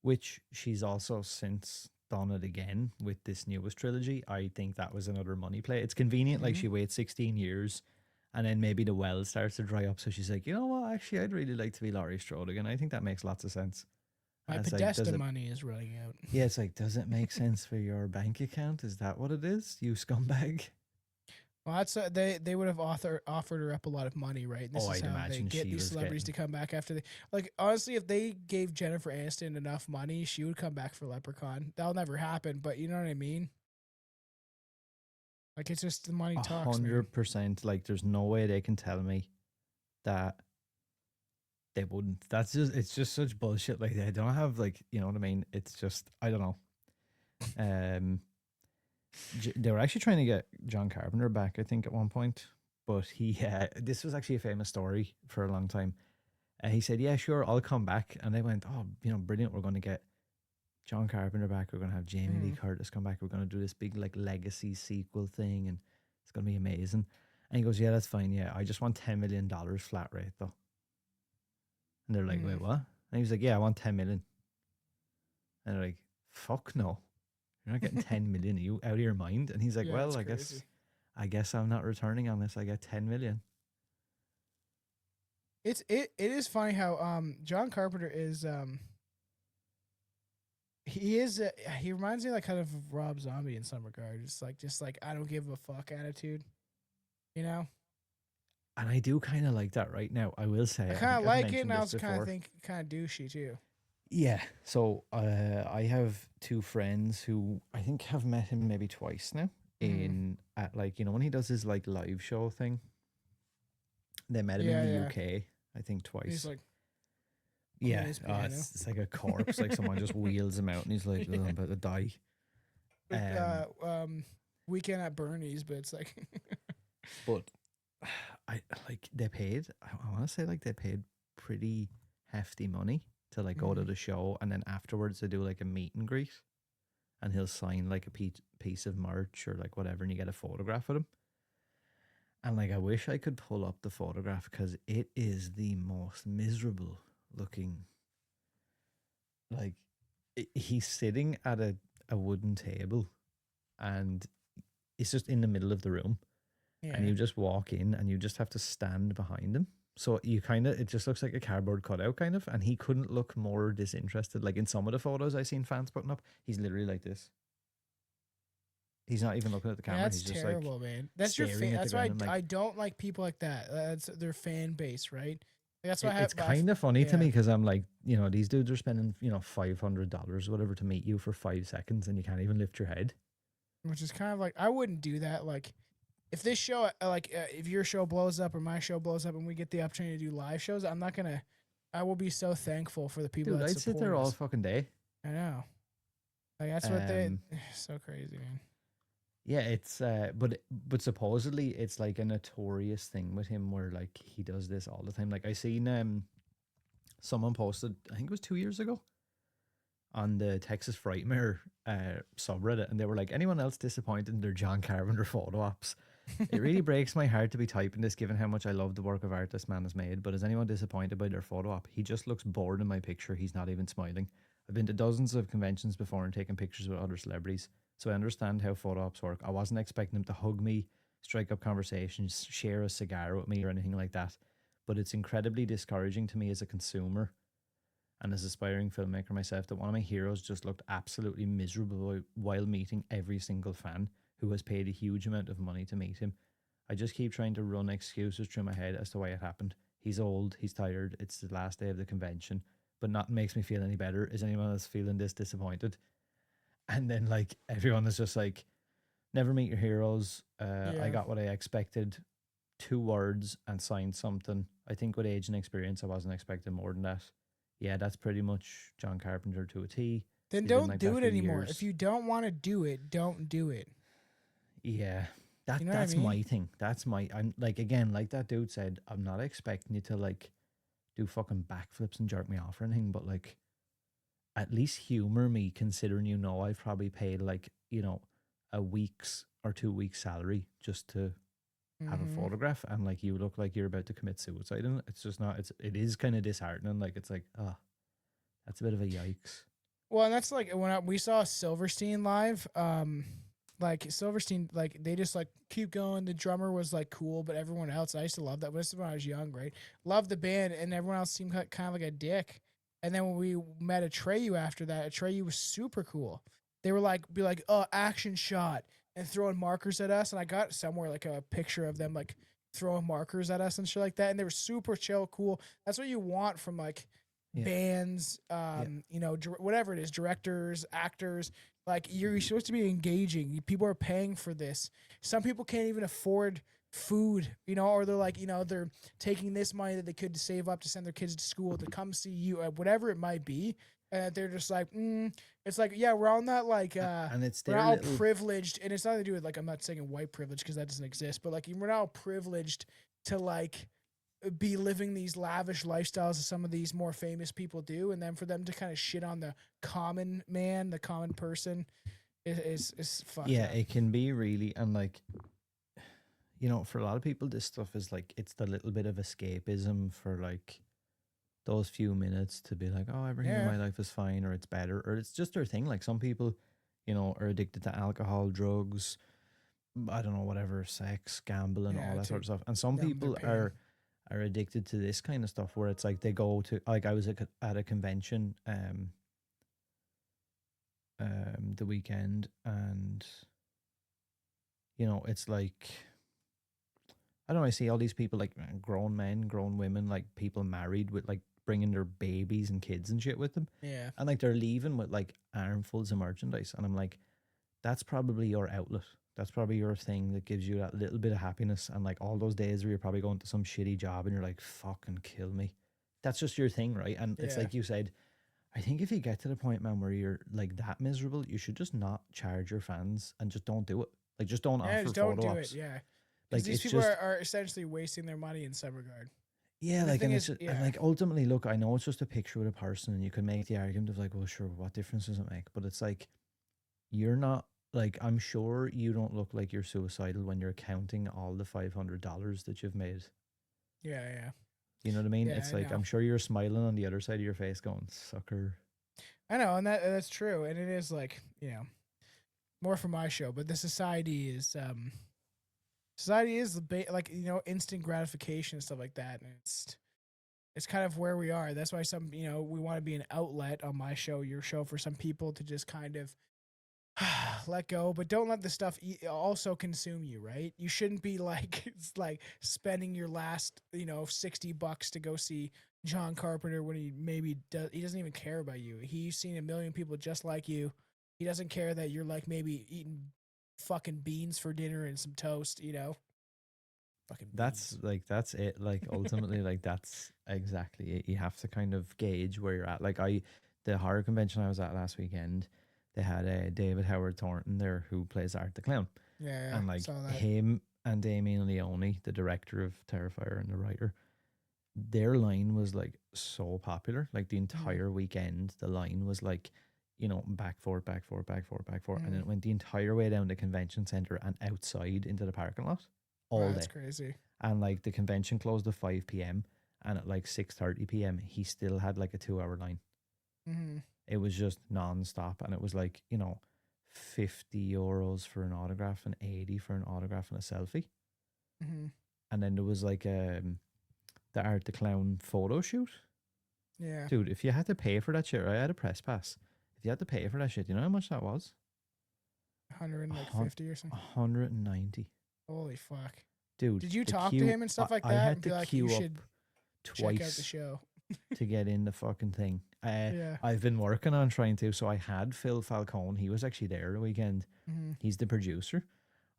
B: which she's also since done it again with this newest trilogy. I think that was another money play. It's convenient, like she waits 16 years and then maybe the well starts to dry up. So she's like, you know what, actually, I'd really like to be Laurie Strode again. I think that makes lots of sense.
C: My Podesta money is running out.
B: Yeah, it's like, does it make sense for your bank account? Is that what it is, you scumbag?
C: Well, that's they would have offered her up a lot of money, right? And this is how they get these celebrities to come back after they like. Honestly, if they gave Jennifer Aniston enough money, she would come back for Leprechaun. That'll never happen, but you know what I mean. Like, it's just the money talks.
B: 100%. Like, there's no way they can tell me that they wouldn't. It's just such bullshit. Like, they don't have, like, you know what I mean? It's just, I don't know. They were actually trying to get John Carpenter back, I think, at one point, but this was actually a famous story for a long time. He said, yeah, sure, I'll come back. And they went, oh, you know, brilliant. We're going to get John Carpenter back. We're going to have Jamie Lee Curtis come back. We're going to do this big, like, legacy sequel thing, and it's going to be amazing. And he goes, yeah, that's fine. Yeah, I just want $10 million flat rate, though. And they're like, wait, what? And he was like, yeah, I want 10 million. And they're like, fuck no. You're not getting 10 million. Are you out of your mind? And he's like, yeah, well, I guess I'm not returning on this. I get 10 million.
C: it is funny how John Carpenter is he is he reminds me like kind of Rob Zombie in some regard. Just like I don't give a fuck attitude, you know.
B: And I do kind of like that right now. I will say,
C: I
B: I
C: kind
B: think
C: of
B: I've
C: like it, and
B: mentioned
C: I
B: this
C: also kind of
B: before.
C: think kind of douchey too.
B: Yeah. So I have two friends who I think have met him maybe twice now
C: Mm-hmm.
B: in at like when he does his like live show thing. They met him in
C: Yeah,
B: the
C: yeah.
B: UK, I think
C: He's
B: twice.
C: like
B: Yeah,
C: playing his piano.
B: it's like a corpse, like someone just wheels him out, and he's like, "Oh, I'm
C: Yeah.
B: about to die."
C: Like,
B: Um,
C: Weekend at Bernie's, but it's like
B: but I like they paid. I want to say like they paid pretty hefty money to like go to
C: Mhm.
B: the show, and then afterwards they do like a meet and greet, and he'll sign like a piece of merch or like whatever, and you get a photograph with him. And like I wish I could pull up the photograph because it is the most miserable looking. Like he's sitting at a wooden table, and it's just in the middle of the room, and
C: yeah.
B: you just walk in and you just have to stand behind him. So you kind of, it just looks like a cardboard cutout kind of, and he couldn't look more disinterested. Like in some of the photos I seen fans putting up, he's literally like this. He's not even looking at the
C: Yeah,
B: camera.
C: that's
B: He's just like
C: terrible, man. That's your
B: staring
C: fan.
B: at the
C: That's why
B: ground and like
C: I don't like people like that. That's their fan base, right? Like, that's why I
B: it's
C: have.
B: kind of funny to
C: Yeah,
B: me because I'm like, these dudes are spending, $500 or whatever to meet you for 5 seconds and you can't even lift your head.
C: which is kind of like I wouldn't do that. Like if this show, if your show blows up or my show blows up and we get the opportunity to do live shows, I'm not gonna. I will be so thankful for the people
B: Dude,
C: that
B: I'd sit
C: support
B: there all
C: us.
B: fucking day.
C: I know. Like that's what they.
B: Um,
C: So crazy, man.
B: yeah, it's but supposedly it's like a notorious thing with him where like he does this all the time. Like I seen someone posted, I think it was 2 years ago, on the Texas Frightmare subreddit, and they were like, anyone else disappointed in their John Carpenter photo ops? It really breaks my heart to be typing this given how much I love the work of art this man has made, but is anyone disappointed by their photo op? He just looks bored in my picture. He's not even smiling. I've been to dozens of conventions before and taken pictures with other celebrities, so I understand how photo ops work. I wasn't expecting him to hug me, strike up conversations, share a cigar with me, or anything like that, but it's incredibly discouraging to me as a consumer and as aspiring filmmaker myself that one of my heroes just looked absolutely miserable while meeting every single fan who has paid a huge amount of money to meet him. I just keep trying to run excuses through my head as to why it happened. He's old, he's tired, it's the last day of the convention, but nothing makes me feel any better. Is anyone else feeling this disappointed? And then like everyone is just like, never meet your heroes. I
C: Yeah.
B: got what I expected. 2 words and signed something. I think with age and experience, I wasn't expecting more than that. Yeah, that's pretty much John Carpenter to a T.
C: Then
B: He's been
C: don't
B: like
C: do
B: that
C: it
B: for
C: anymore. If
B: years.
C: you don't want to do it, don't do it.
B: Yeah, that
C: You know what I
B: that's
C: mean?
B: my thing. That's my. I'm like again, like that dude said. I'm not expecting you to like do fucking backflips and jerk me off or anything, but like at least humor me, considering I've probably paid like a week's or 2 weeks salary just to have a
C: Hmm.
B: photograph, and like you look like you're about to commit suicide, and it's just not. It is kind of disheartening. Like it's like that's a bit of a yikes.
C: Well, and that's like when we saw Silverstein live. Like Silverstein, like they just like keep going. The drummer was like cool, but everyone else, I used to love that. But this is when I was young, right? Loved the band, and everyone else seemed kind of like a dick. And then when we met Atreyu after that, Atreyu was super cool. They were like, be like, oh, action shot, and throwing markers at us. And I got somewhere like a picture of them like throwing markers at us and shit like that. And they were super chill, cool. That's what you want from like
B: Yeah,
C: bands,
B: yeah,
C: whatever it is, directors, actors. Like you're supposed to be engaging. People are paying for this. Some people can't even afford food, or they're like, they're taking this money that they could save up to send their kids to school to come see you, whatever it might be. And they're just like, it's like, yeah, we're all not like,
B: and it's
C: we're
B: their
C: not all
B: little
C: privileged, and it's nothing to do with like, I'm not saying white privilege because that doesn't exist, but like we're not all privileged to like be living these lavish lifestyles as some of these more famous people do, and then for them to kind of shit on the common man, the common person, is fucked
B: yeah.
C: up.
B: It can be really, and like for a lot of people, this stuff is like it's the little bit of escapism for like those few minutes to be like, oh, everything in
C: Yeah,
B: my life is fine, or it's better, or it's just their thing. Like some people, are addicted to alcohol, drugs, I don't know, whatever, sex, gambling,
C: yeah,
B: all that
C: to
B: sort of stuff. And some
C: numb their
B: people
C: pain.
B: are addicted to this kind of stuff where it's like they go to, like, I was at a convention the weekend, and you know, it's like, I don't know, I see all these people, like grown men, grown women, like people married with like bringing their babies and kids and shit with them,
C: Yeah.
B: and like they're leaving with like armfuls of merchandise, and I'm like, that's probably your outlet. That's probably your thing that gives you that little bit of happiness. And like all those days where you're probably going to some shitty job and you're like, fucking kill me. That's just your thing, right? And it's
C: Yeah.
B: like you said, I think if you get to the point, man, where you're like that miserable, you should just not charge your fans and just don't do it. Like, just don't
C: Yeah,
B: offer
C: just don't
B: photo
C: do
B: ops.
C: it. Yeah. Because
B: Like,
C: these
B: it's
C: people
B: just,
C: are essentially wasting their money in some regard.
B: yeah,
C: And the
B: like,
C: thing
B: and it's
C: is,
B: just, and
C: yeah.
B: like ultimately, look, I know it's just a picture with a person, and you can make the argument of like, well, sure, what difference does it make? But it's like, you're not, like, I'm sure you don't look like you're suicidal when you're counting all the $500 that you've made.
C: Yeah, yeah.
B: You know what I mean?
C: Yeah,
B: It's
C: I
B: like,
C: know.
B: I'm sure you're smiling on the other side of your face going, sucker.
C: I know, and that's true. And it is like, more for my show, but the society is like, instant gratification and stuff like that. And it's kind of where we are. That's why some, we want to be an outlet on my show, your show, for some people to just kind of let go, but don't let the stuff also consume you, right? You shouldn't be like, it's like spending your last, $60 to go see John Carpenter when he doesn't even care about you. He's seen a million people just like you. He doesn't care that you're like maybe eating fucking beans for dinner and some toast, Fucking
B: That's
C: beans.
B: like, that's it. Like, ultimately, like, that's exactly it. You have to kind of gauge where you're at. Like, the horror convention I was at last weekend, they had David Howard Thornton there who plays Art the Clown.
C: Yeah,
B: And like
C: saw that.
B: him and Damien Leone, the director of Terrifier and the writer, their line was like so popular. Like the
C: Mhm.
B: entire weekend, the line was like, you know, back forth, back forth, back forth, back forth. And then
C: Mhm.
B: it went the entire way down the convention center and outside into the parking lot
C: Wow,
B: all
C: that's
B: day.
C: crazy.
B: And like the convention closed at 5 p.m. and at like 6:30 p.m. he still had like a 2 hour line.
C: Hmm.
B: It was just non-stop, and it was like, you know, €50 for an autograph and 80 for an autograph and a selfie.
C: Hmm.
B: And then there was like the Art the Clown photo shoot.
C: Yeah,
B: Dude, if you had to pay for that shit, right? I had a press pass. If you had to pay for that shit, you know how much that was?
C: 150 or something.
B: 190.
C: Holy fuck.
B: Dude,
C: Did you
B: the
C: talk to
B: queue,
C: him and stuff like
B: I
C: that
B: had
C: and
B: to
C: be like, you
B: queue up
C: should check out the
B: twice
C: show?
B: to get in the fucking thing.
C: Yeah.
B: I've been working on trying to. So I had Phil Falcone. He was actually there the weekend.
C: Hmm.
B: He's the producer.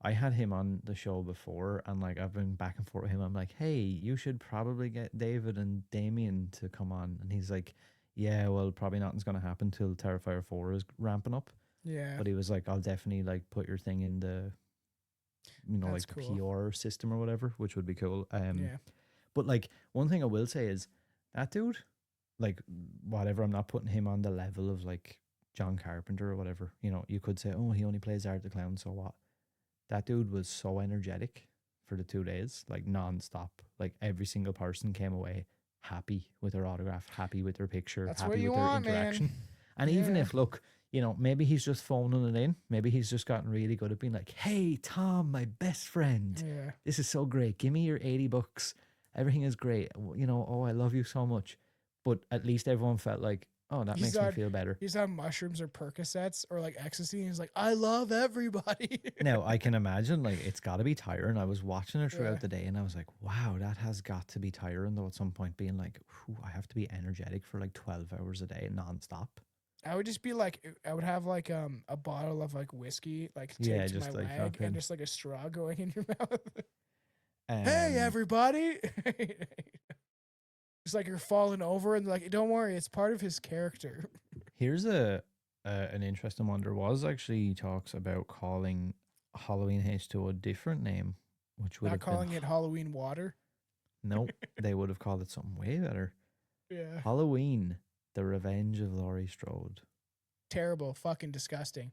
B: I had him on the show before, and like I've been back and forth with him. I'm like, hey, you should probably get David and Damien to come on. And he's like, yeah, well, probably nothing's gonna happen till Terrifier 4 is ramping up.
C: Yeah,
B: But he was like, I'll definitely like put your thing in the, you know,
C: that's
B: like the
C: cool.
B: PR system or whatever, which would be cool.
C: Yeah.
B: But like one thing I will say is that dude, like whatever, I'm not putting him on the level of like John Carpenter or whatever. You know, you could say, oh, he only plays Art the Clown, so what? That dude was so energetic for the 2 days, like non-stop. Like every single person came away happy with their autograph, happy with their picture,
C: That's what
B: happy
C: you
B: with their
C: want,
B: interaction.
C: man.
B: And even
C: Yeah.
B: if, look, you know, maybe he's just phoning it in. Maybe he's just gotten really good at being like, hey, Tom, my best friend,
C: Yeah.
B: this is so great. Give me your $80. Everything is great. You know, oh, I love you so much. But at least everyone felt like, oh, that
C: He's
B: makes me
C: on
B: feel better.
C: he's on mushrooms or Percocets or like ecstasy. And he's like, I love everybody.
B: Now, I can imagine, like, it's got to be tiring. I was watching it
C: Yeah.
B: throughout the day and I was like, wow, that has got to be tiring, though, at some point, being like, I have to be energetic for like 12 hours a day nonstop.
C: I would just be like, I would have like a bottle of like whiskey like
B: Yeah,
C: taped to my
B: just like
C: leg and
B: fucking.
C: just like a straw going in your mouth. Hey
B: Um,
C: everybody. It's like you're falling over and like, don't worry, it's part of his character.
B: here's an interesting one. There was actually talks about calling Halloween H2 a different name, which would
C: Not
B: have been.
C: calling it Halloween water.
B: Nope, they would have called it something way better.
C: Yeah.
B: Halloween, The Revenge of Laurie Strode.
C: Terrible, fucking disgusting.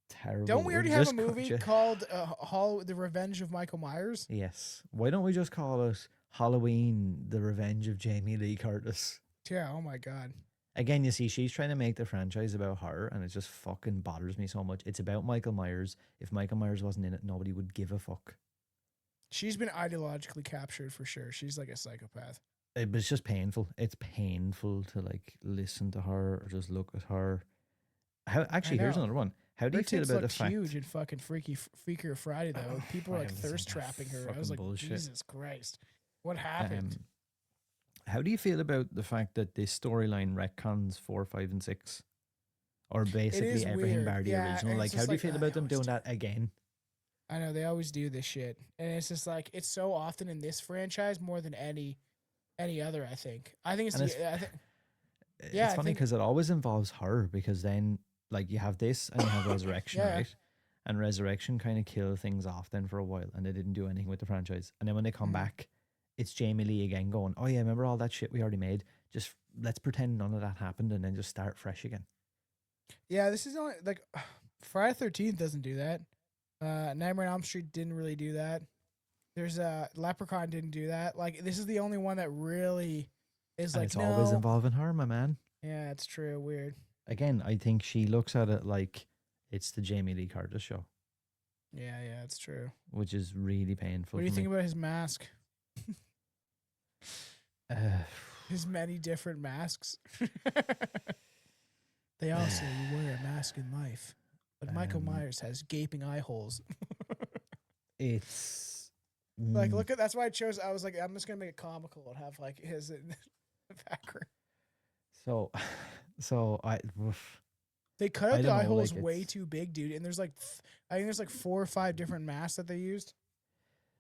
B: Terrible.
C: Don't we
B: Or
C: already have a
B: just
C: movie called The Revenge of Michael Myers?
B: Yes. Why don't we just call it Halloween, The Revenge of Jamie Lee Curtis?
C: Yeah, oh my god.
B: Again, you see, she's trying to make the franchise about her, and it just fucking bothers me so much. It's about Michael Myers. If Michael Myers wasn't in it, nobody would give a fuck.
C: She's been ideologically captured for sure. She's like a psychopath.
B: But it's just painful. It's painful to like listen to her or just look at her. How actually? Here's
C: know.
B: another one. How do
C: Her
B: you feel
C: tits
B: about the
C: looked
B: fact?
C: huge in fucking Freakier Friday though. People were
B: I
C: like
B: haven't
C: thirst
B: seen that
C: trapping her. I
B: fucking
C: was like,
B: bullshit.
C: Jesus Christ, what happened?
B: How do you feel about the fact that this storyline retcons 4, 5, and 6, or basically everything
C: weird.
B: bar the
C: Yeah,
B: original?
C: and
B: Like,
C: it's
B: how
C: just
B: do you
C: like,
B: feel
C: they
B: about them
C: always
B: doing
C: do
B: that again?
C: I know they always do this shit, and it's just like it's so often in this franchise more than any other. I think. I think it's
B: And
C: the. I think.
B: it's
C: Yeah, I
B: funny
C: think.
B: because it always involves her, because then like you have this and you have Resurrection,
C: Yeah.
B: right? And Resurrection kind of kill things off then for a while, and they didn't do anything with the franchise. And then when they come back, it's Jamie Lee again going, "Oh yeah, remember all that shit we already made? Just let's pretend none of that happened, and then just start fresh again."
C: Yeah, this is only like Friday 13th doesn't do that. Nightmare on Elm Street didn't really do that. There's Leprechaun didn't do that. Like this is the only one that really is
B: And
C: like
B: it's always
C: no.
B: involving her, my man.
C: Yeah, it's true. Weird.
B: Again, I think she looks at it like it's the Jamie Lee Curtis show,
C: Yeah, it's true.
B: which is really painful.
C: What do you
B: for
C: think
B: me.
C: about his mask?
B: Uh,
C: His many different masks. They all say you wear a mask in life, but Michael Myers has gaping eye holes.
B: it's
C: Like, look at that's why I chose. I was like, I'm just gonna make it comical and have like his in the background.
B: so I
C: They cut
B: I
C: out the
B: don't
C: eye
B: know,
C: holes
B: like,
C: way
B: it's-
C: too big, dude. And there's like, I think there's like 4 or 5 different masks that they used.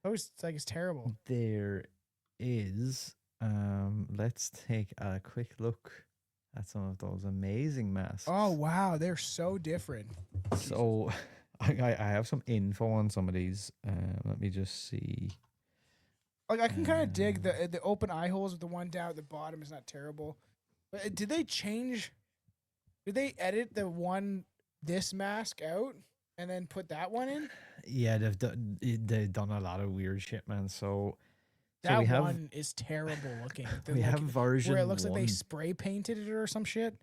C: It's terrible.
B: there is. Let's take a quick look at some of those amazing masks.
C: Oh wow, they're so different.
B: So I have some info on some of these. Let me just see.
C: Like I can kind of dig the open eye holes with the one down at the bottom is not terrible. But did they change? Did they edit this mask out and then put that one in?
B: Yeah, they've done a lot of weird shit, man. So
C: That
B: we have
C: one is terrible looking.
B: we have version
C: where it looks like they
B: 1.
C: spray painted it or some shit.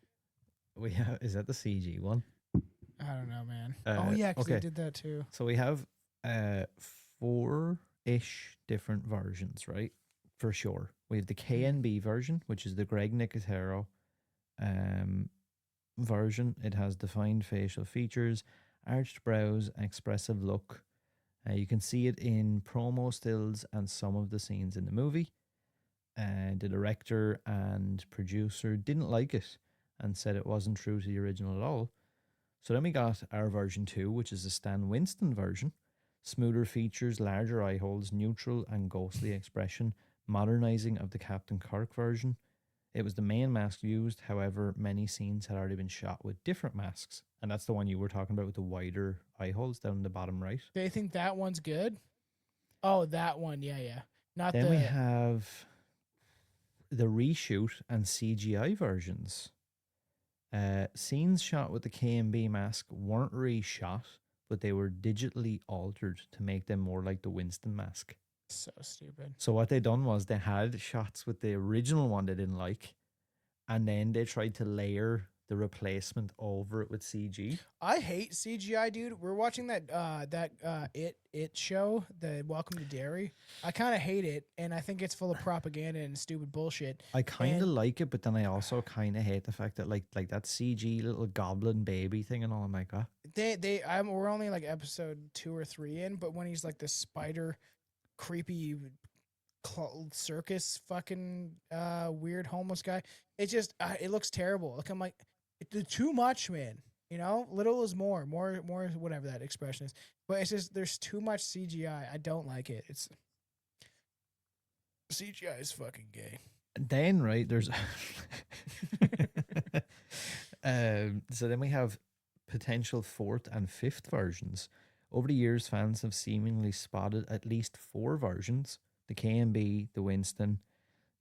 B: We have, is that the CG one?
C: I don't know, man. Oh yeah, because they did that too.
B: So we have 4-ish different versions, right? For sure. We have the KNB version, which is the Greg Nicotero version. It has defined facial features, arched brows, expressive look. You can see it in promo stills and some of the scenes in the movie. The director and producer didn't like it and said it wasn't true to the original at all. So then we got our version 2, which is the Stan Winston version. Smoother features, larger eye holes, neutral and ghostly expression, modernizing of the Captain Kirk version. It was the main mask used, however, many scenes had already been shot with different masks. And that's the one you were talking about with the wider eye holes down the bottom right.
C: They think that one's good? Oh, that one, yeah. Not
B: Then we have the reshoot and CGI versions. Scenes shot with the KMB mask weren't reshot, but they were digitally altered to make them more like the Winston mask.
C: So stupid.
B: So what they done was they had shots with the original one they didn't like, and then they tried to layer the replacement over it with CG.
C: I hate CGI, dude. We're watching that it show, the Welcome to Derry. I kind of hate it, and I think it's full of propaganda and stupid bullshit.
B: I kind of like it, but then I also kind of hate the fact that like that CG little goblin baby thing and all. I'm like,
C: we're only like episode 2 or 3 in, but when he's like the spider, creepy circus fucking weird homeless guy, it just it looks terrible. Like I'm like, it's too much, man. You know, little is more, whatever that expression is. But it's just there's too much CGI. I don't like it. It's CGI is fucking gay.
B: then right there's so then we have potential 4th and 5th versions. Over the years, fans have seemingly spotted at least 4 versions: the KMB, the Winston,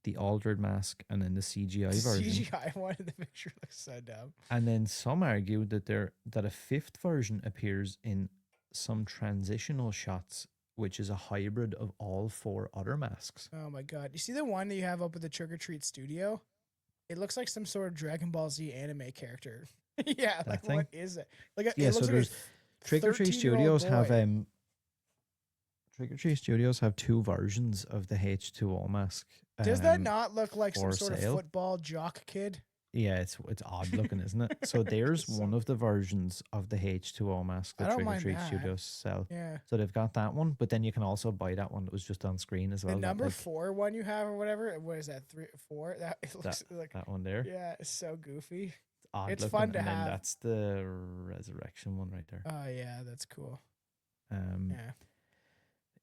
B: the altered mask, and then the CGI version.
C: CGI one in the picture looks so dumb.
B: And then some argue that a 5th version appears in some transitional shots, which is a hybrid of all 4 other masks.
C: Oh my god! You see the one that you have up at the Trick or Treat studio? It looks like some sort of Dragon Ball Z anime character. Yeah,
B: That
C: like
B: thing?
C: what is it? Like
B: Yeah,
C: it
B: so
C: looks
B: there's
C: like
B: Trick or Treat
C: 13-year-old
B: Studios have
C: boy.
B: Trick or Treat Studios have two versions of the H2O mask.
C: Does that not look like some
B: for
C: sort of
B: sale.
C: football jock kid?
B: Yeah, it's odd looking, isn't it? So there's
C: So-
B: one of the versions of the H2O mask
C: I
B: that
C: don't
B: Trick or
C: mind
B: Treat
C: that.
B: Studios sell.
C: Yeah.
B: So they've got that one, but then you can also buy that one that was just on screen as well.
C: The
B: that,
C: number
B: like,
C: 4 one you have or whatever. What is that? 3, 4? That it looks like
B: that one there.
C: yeah, it's so goofy.
B: It's odd
C: It's
B: looking,
C: fun to
B: and then
C: have.
B: that's the resurrection one right there.
C: Oh yeah, that's cool.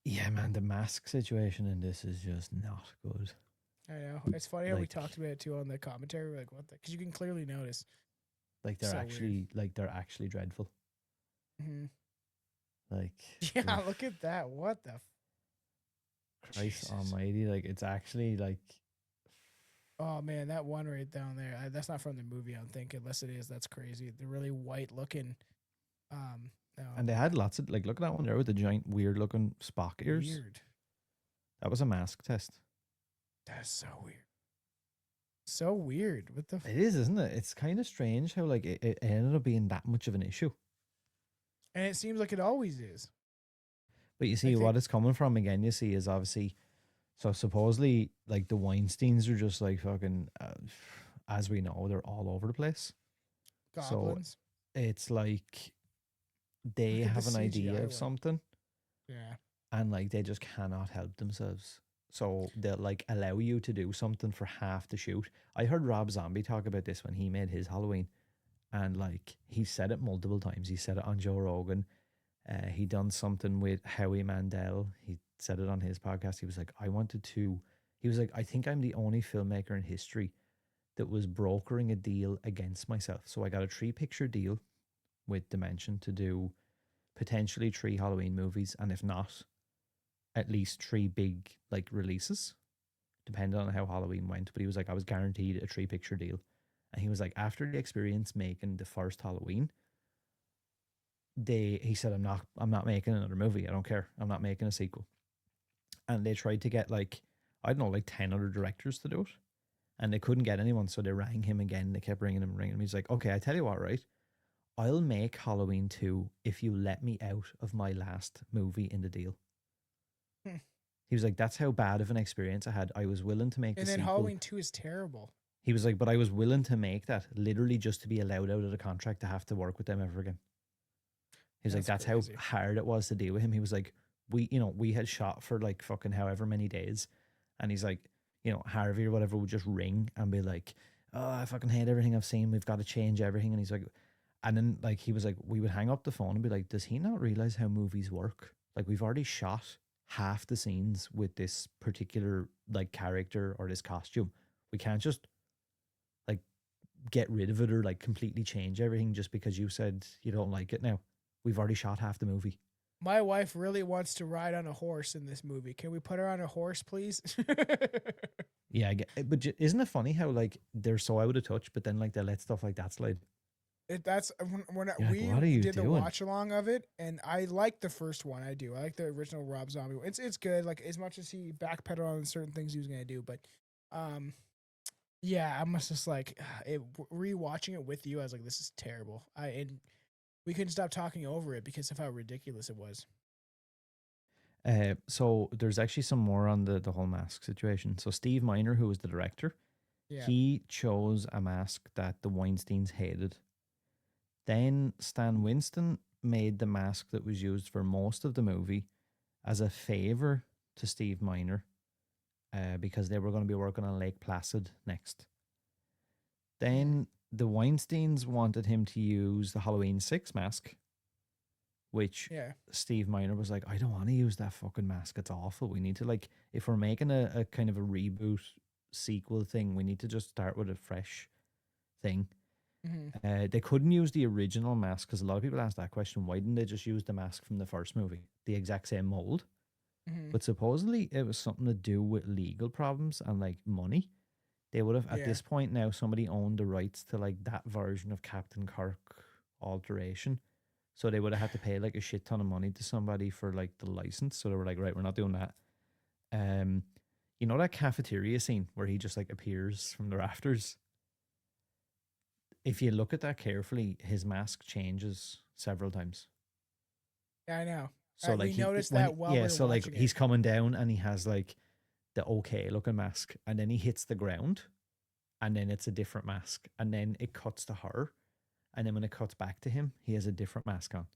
B: Yeah, man, the mask situation in this is just not good.
C: I know. It's funny how we
B: Like-
C: talked about it too on the commentary. We're like, what the? Because you can clearly notice.
B: Like they're
C: So
B: actually they're actually dreadful.
C: Hmm.
B: Like
C: Yeah,
B: oof,
C: look at that. What the?
B: Christ
C: Jesus.
B: Almighty! Like it's actually like
C: Oh man, that one right down there. That's not from the movie, I don't think. Unless it is, that's crazy. The really white looking. No,
B: and they had lots of like look at that one there with the giant weird looking Spock ears.
C: weird.
B: That was a mask test.
C: That's so weird. So weird. What the?
B: It is, isn't it? It's kind of strange how like it ended up being that much of an issue.
C: And it seems like it always is.
B: But you see,
C: think-
B: what it's coming from again, you see, is obviously, so supposedly, like the Weinsteins are just like fucking, as we know, they're all over the place.
C: Goblins.
B: It's like they
C: Look at
B: have
C: the
B: an idea
C: CGI
B: of
C: one.
B: something
C: Yeah.
B: and like they just cannot help themselves. So they'll like allow you to do something for half the shoot. I heard Rob Zombie talk about this when he made his Halloween, and like he said it multiple times. He said it on Joe Rogan. He done something with Howie Mandel. He said it on his podcast. He was like, he was like, I think I'm the only filmmaker in history that was brokering a deal against myself. So I got a 3-picture deal with Dimension to do potentially 3 Halloween movies, and if not, at least 3 big like releases, depending on how Halloween went. But he was like, I was guaranteed a 3-picture deal. And he was like, after the experience making the first Halloween, he said, I'm not making another movie. I don't care. I'm not making a sequel. And they tried to get like, I don't know, like 10 other directors to do it. And they couldn't get anyone. So they rang him again. They kept ringing him. He's like, okay, I tell you what, right? I'll make Halloween 2 if you let me out of my last movie in the deal.
C: Hmm.
B: He was like, that's how bad of an experience I had. I was willing to make
C: And
B: the
C: then
B: sequel.
C: Halloween 2 is terrible.
B: He was like, but I was willing to make that literally just to be allowed out of the contract to have to work with them ever again. He was like, that's
C: crazy.
B: how hard it was to deal with him. He was like, we had shot for like fucking however many days. And he's like, Harvey or whatever would just ring and be like, oh, I fucking hate everything I've seen. We've got to change everything. And he's like, and then like, he was like, we would hang up the phone and be like, does he not realize how movies work? Like we've already shot half the scenes with this particular like character or this costume. We can't just like get rid of it or like completely change everything just because you said you don't like it now. We've already shot half the movie.
C: My wife really wants to ride on a horse in this movie. Can we put her on a horse, please?
B: Yeah, I get it, but isn't it funny how like they're so out of touch, but then like they let stuff like that slide?
C: That's when
B: You're like,
C: we
B: what are you
C: did the
B: doing?
C: watch along of it, and I like the first one. I do. I like the original Rob Zombie one. It's good. Like as much as he backpedaled on certain things he was gonna do, but yeah, I was just like rewatching it with you. I was like, this is terrible. And we couldn't stop talking over it because of how ridiculous it was.
B: So there's actually some more on the whole mask situation. So Steve Miner, who was the director,
C: Yeah.
B: he chose a mask that the Weinsteins hated. Then Stan Winston made the mask that was used for most of the movie as a favor to Steve Miner, because they were going to be working on Lake Placid next. Then the Weinsteins wanted him to use the Halloween 6 mask, which
C: Yeah.
B: Steve Miner was like, I don't want to use that fucking mask. It's awful. We need to, like, if we're making a kind of a reboot sequel thing, we need to just start with a fresh thing.
C: Mm-hmm.
B: They couldn't use the original mask because a lot of people asked that question. Why didn't they just use the mask from the first movie, the exact same mold?
C: Mm-hmm.
B: But supposedly it was something to do with legal problems and like money. They would have at
C: Yeah.
B: this point now somebody owned the rights to like that version of Captain Kirk alteration. So they would have had to pay like a shit ton of money to somebody for like the license. So they were like, right, we're not doing that. You know that cafeteria scene where he just like appears from the rafters? If you look at that carefully, his mask changes several times.
C: Yeah, I know.
B: So
C: we
B: like
C: noticed that while we were
B: so like
C: watching
B: he's
C: it.
B: coming down and he has like the okay looking mask, and then he hits the ground, and then it's a different mask, and then it cuts to her, and then when it cuts back to him, he has a different mask on,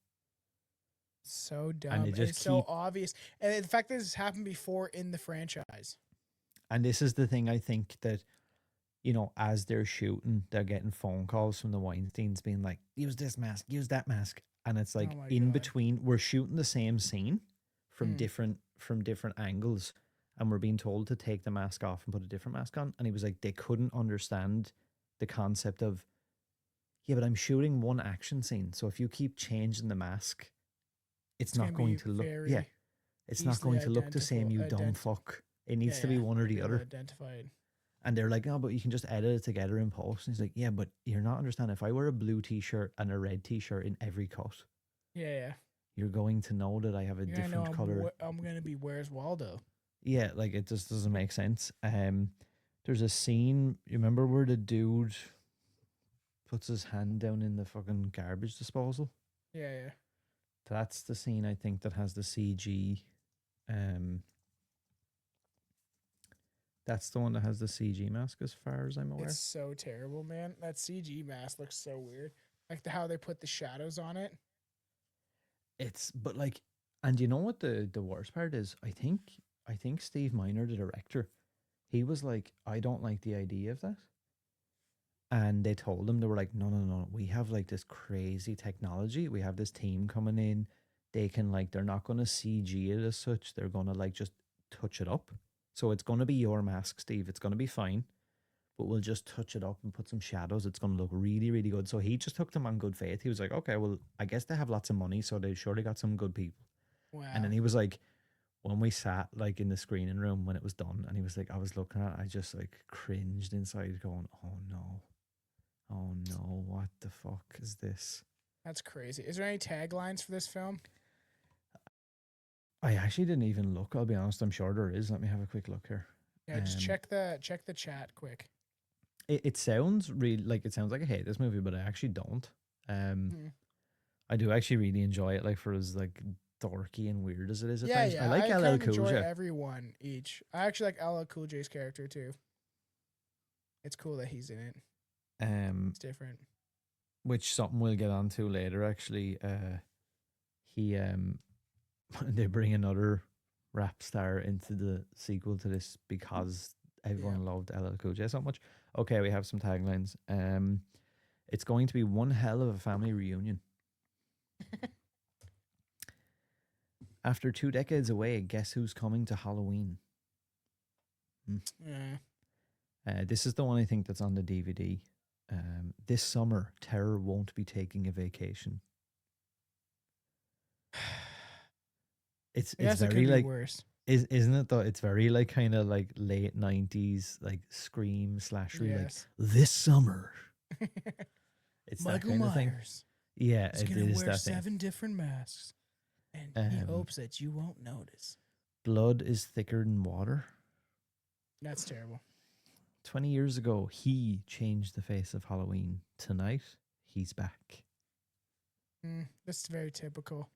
C: So dumb.
B: and they
C: And
B: just
C: it's so
B: keep.
C: obvious. And the fact that this has happened before in the franchise.
B: And this is the thing I think that, as they're shooting, they're getting phone calls from the Weinsteins being like, use this mask, use that mask. And it's like
C: Oh my
B: in
C: God.
B: between, we're shooting the same scene from
C: Mm.
B: different angles, and we're being told to take the mask off and put a different mask on. And he was like, they couldn't understand the concept of, yeah, but I'm shooting one action scene. So if you keep changing the mask, it's not
C: gonna
B: going
C: be
B: to look,
C: very
B: yeah, it's not
C: easily
B: going to look the same, you dumb fuck. It needs to be one or
C: be
B: the
C: able to
B: other.
C: identify it.
B: And they're like, no, but you can just edit it together in post. And he's like, yeah, but you're not understanding. If I wear a blue t-shirt and a red t-shirt in every cut,
C: Yeah.
B: you're going to know that I have a
C: You're gonna know
B: different color.
C: I'm gonna be Where's Waldo?
B: Yeah, like it just doesn't make sense. There's a scene, you remember where the dude puts his hand down in the fucking garbage disposal?
C: Yeah.
B: That's the scene I think that has the CG. That's the one that has the CG mask, as far as I'm aware.
C: It's so terrible, man. That CG mask looks so weird. Like how they put the shadows on it.
B: But like, and you know what the worst part is? I think Steve Miner, the director, he was like, I don't like the idea of that. And they told him, they were like, no, we have like this crazy technology. We have this team coming in. They can like, they're not going to CG it as such. They're going to like just touch it up. So it's going to be your mask, Steve. It's going to be fine. But we'll just touch it up and put some shadows. It's going to look really, really good. So he just took them on good faith. He was like, okay, well, I guess they have lots of money, so they surely got some good people.
C: Wow.
B: And then he was like, when we sat like in the screening room when it was done, and he was like, I was looking at it, I just like cringed inside going, oh no, what the fuck is this?
C: That's crazy. Is there any taglines for this film?
B: I actually didn't even look, I'll be honest. I'm sure there is. Let me have a quick look here.
C: Yeah, just check the chat quick.
B: It sounds really like, it sounds like I hate this movie, but I actually don't. I do actually really enjoy it, like for as like dorky and weird as it is at times. I like LL Cool
C: enjoy
B: J.
C: everyone each. I actually like LL Cool J's character too. It's cool that he's in it. It's different.
B: Which something we'll get onto later. Actually, he they bring another rap star into the sequel to this because everyone loved LL Cool J so much. Okay, we have some taglines. It's going to be one hell of a family reunion. After 2 decades away, guess who's coming to Halloween? This is the one I think that's on the DVD. This summer, terror won't be taking a vacation. It's very like
C: worse.
B: Isn't it though? It's very like kind of like late 90s like scream slasher like this summer. It's
C: Michael
B: that kind of thing.
C: Myers.
B: Yeah,
C: He's
B: it
C: gonna
B: is
C: wear
B: that thing.
C: 7 different masks, and he hopes that you won't notice.
B: Blood is thicker than water.
C: That's terrible.
B: 20 years ago, he changed the face of Halloween. Tonight, he's back.
C: This is very typical.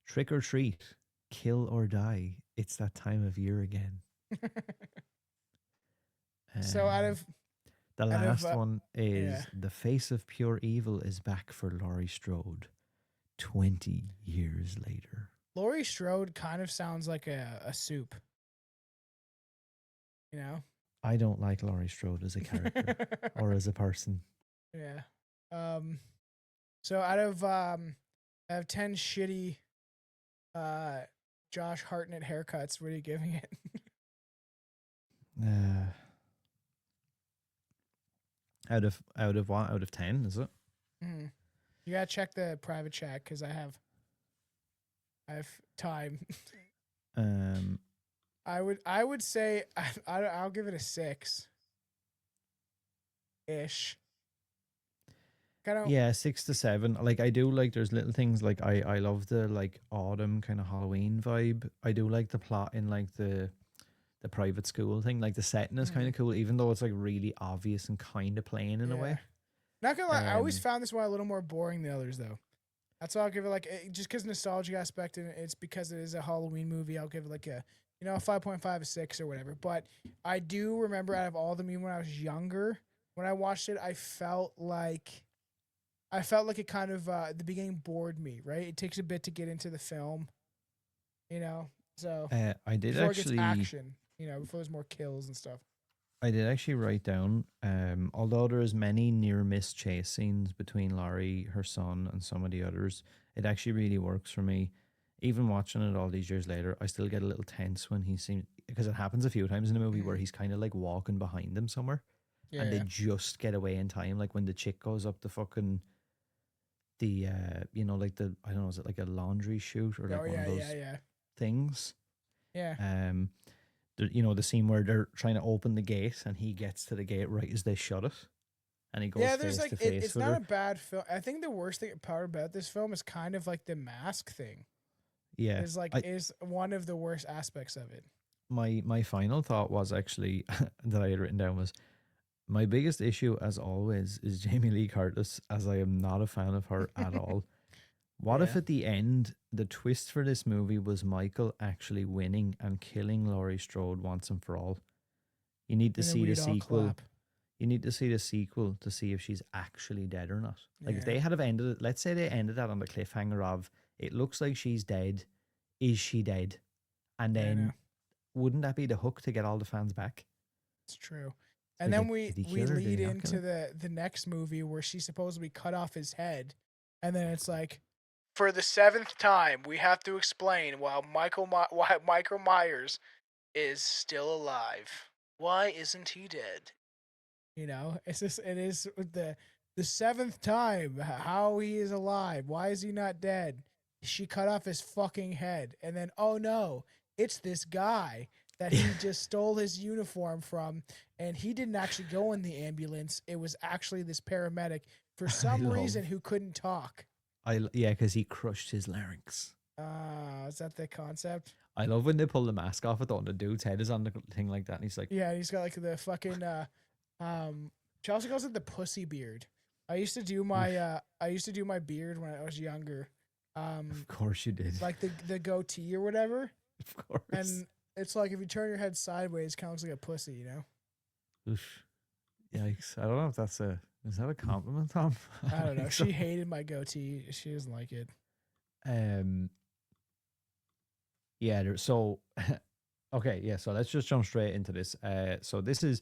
B: Trick or treat, kill or die. It's that time of year again.
C: So out of
B: the last one is the face of pure evil is back for Laurie Strode 20 years later.
C: Laurie Strode kind of sounds like a soup. You know?
B: I don't like Laurie Strode as a character or as a person.
C: Yeah. So out of 10 shitty Josh Hartnett haircuts, what are you giving it?
B: Out of what? Out of 10, is it?
C: You gotta check the private chat because I have time. I would say I'll give it a 6 ish.
B: Yeah, 6 to 7. Like I do like there's little things like I love the like autumn kind of Halloween vibe. I do like the plot in like the private school thing. Like the setting is kind of cool, even though it's like really obvious and kind of plain in a way.
C: Not gonna lie, I always found this one a little more boring than others though. That's why I'll give it like just because nostalgic aspect, and it's because it is a Halloween movie. I'll give it like a 5.5, a 6 or whatever. But I do remember out of all the when I was younger, when I watched it, I felt like it kind of the beginning bored me. Right, it takes a bit to get into the film, So
B: I did
C: before it gets
B: actually.
C: action, before there's more kills and stuff.
B: I did actually write down, although there is many near miss chase scenes between Laurie, her son, and some of the others, it actually really works for me. Even watching it all these years later, I still get a little tense when he seems, because it happens a few times in the movie where he's kind of like walking behind them somewhere, and they
C: Yeah,
B: just get away in time. Like when the chick goes up the fucking like the, I don't know, is it like a laundry chute or like
C: oh
B: one of
C: yeah,
B: those
C: yeah,
B: things?
C: yeah.
B: The scene where they're trying to open the gate and he gets to the gate right as they shut it, and he goes
C: Yeah, there's
B: face
C: like
B: to face
C: it's
B: with
C: not
B: her.
C: a bad film. I think the worst thing part about this film is kind of like the mask thing.
B: Yeah,
C: Is one of the worst aspects of it.
B: my final thought was actually that I had written down was, my biggest issue as always is Jamie Lee Curtis, as I am not a fan of her at all. What if
C: Yeah.
B: at the end the twist for this movie was Michael actually winning and killing Laurie Strode once and for all? You need to
C: And then
B: see the
C: we'd all
B: sequel.
C: clap.
B: You need to see the sequel to see if she's actually dead or not. Like if
C: Yeah.
B: they had have ended it, let's say they ended that on the cliffhanger of it looks like she's dead. Is she dead? And
C: Yeah, I know.
B: then wouldn't that be the hook to get all the fans back?
C: It's true.
B: It's
C: And
B: like,
C: then we
B: did he
C: we
B: kill her? Did
C: lead
B: he not kill
C: into
B: her?
C: the next movie where she supposedly cut off his head, and then it's like, for the 7th time, we have to explain why Michael Myers is still alive. Why isn't he dead? It's just it is the 7th time how he is alive. Why is he not dead? She cut off his fucking head, and then oh no, it's this guy that he just stole his uniform from, and he didn't actually go in the ambulance. It was actually this paramedic for
B: I
C: some
B: love,
C: reason who couldn't talk.
B: yeah, because he crushed his larynx.
C: Is that the concept?
B: I love when they pull the mask off it, and the dude's head is on the thing like that, and he's like,
C: Yeah, he's got like the fucking Chelsea calls it the pussy beard. I used to do my beard when I was younger.
B: "Of course you did,
C: Like the goatee or whatever.
B: of course."
C: And it's like if you turn your head sideways, kind of looks like a pussy.
B: Oof. Yikes! I don't know if is that a compliment, Tom?
C: I don't know.
B: think so.
C: She hated my goatee. She doesn't like it.
B: Yeah. So, okay. Yeah. So let's just jump straight into this. So this is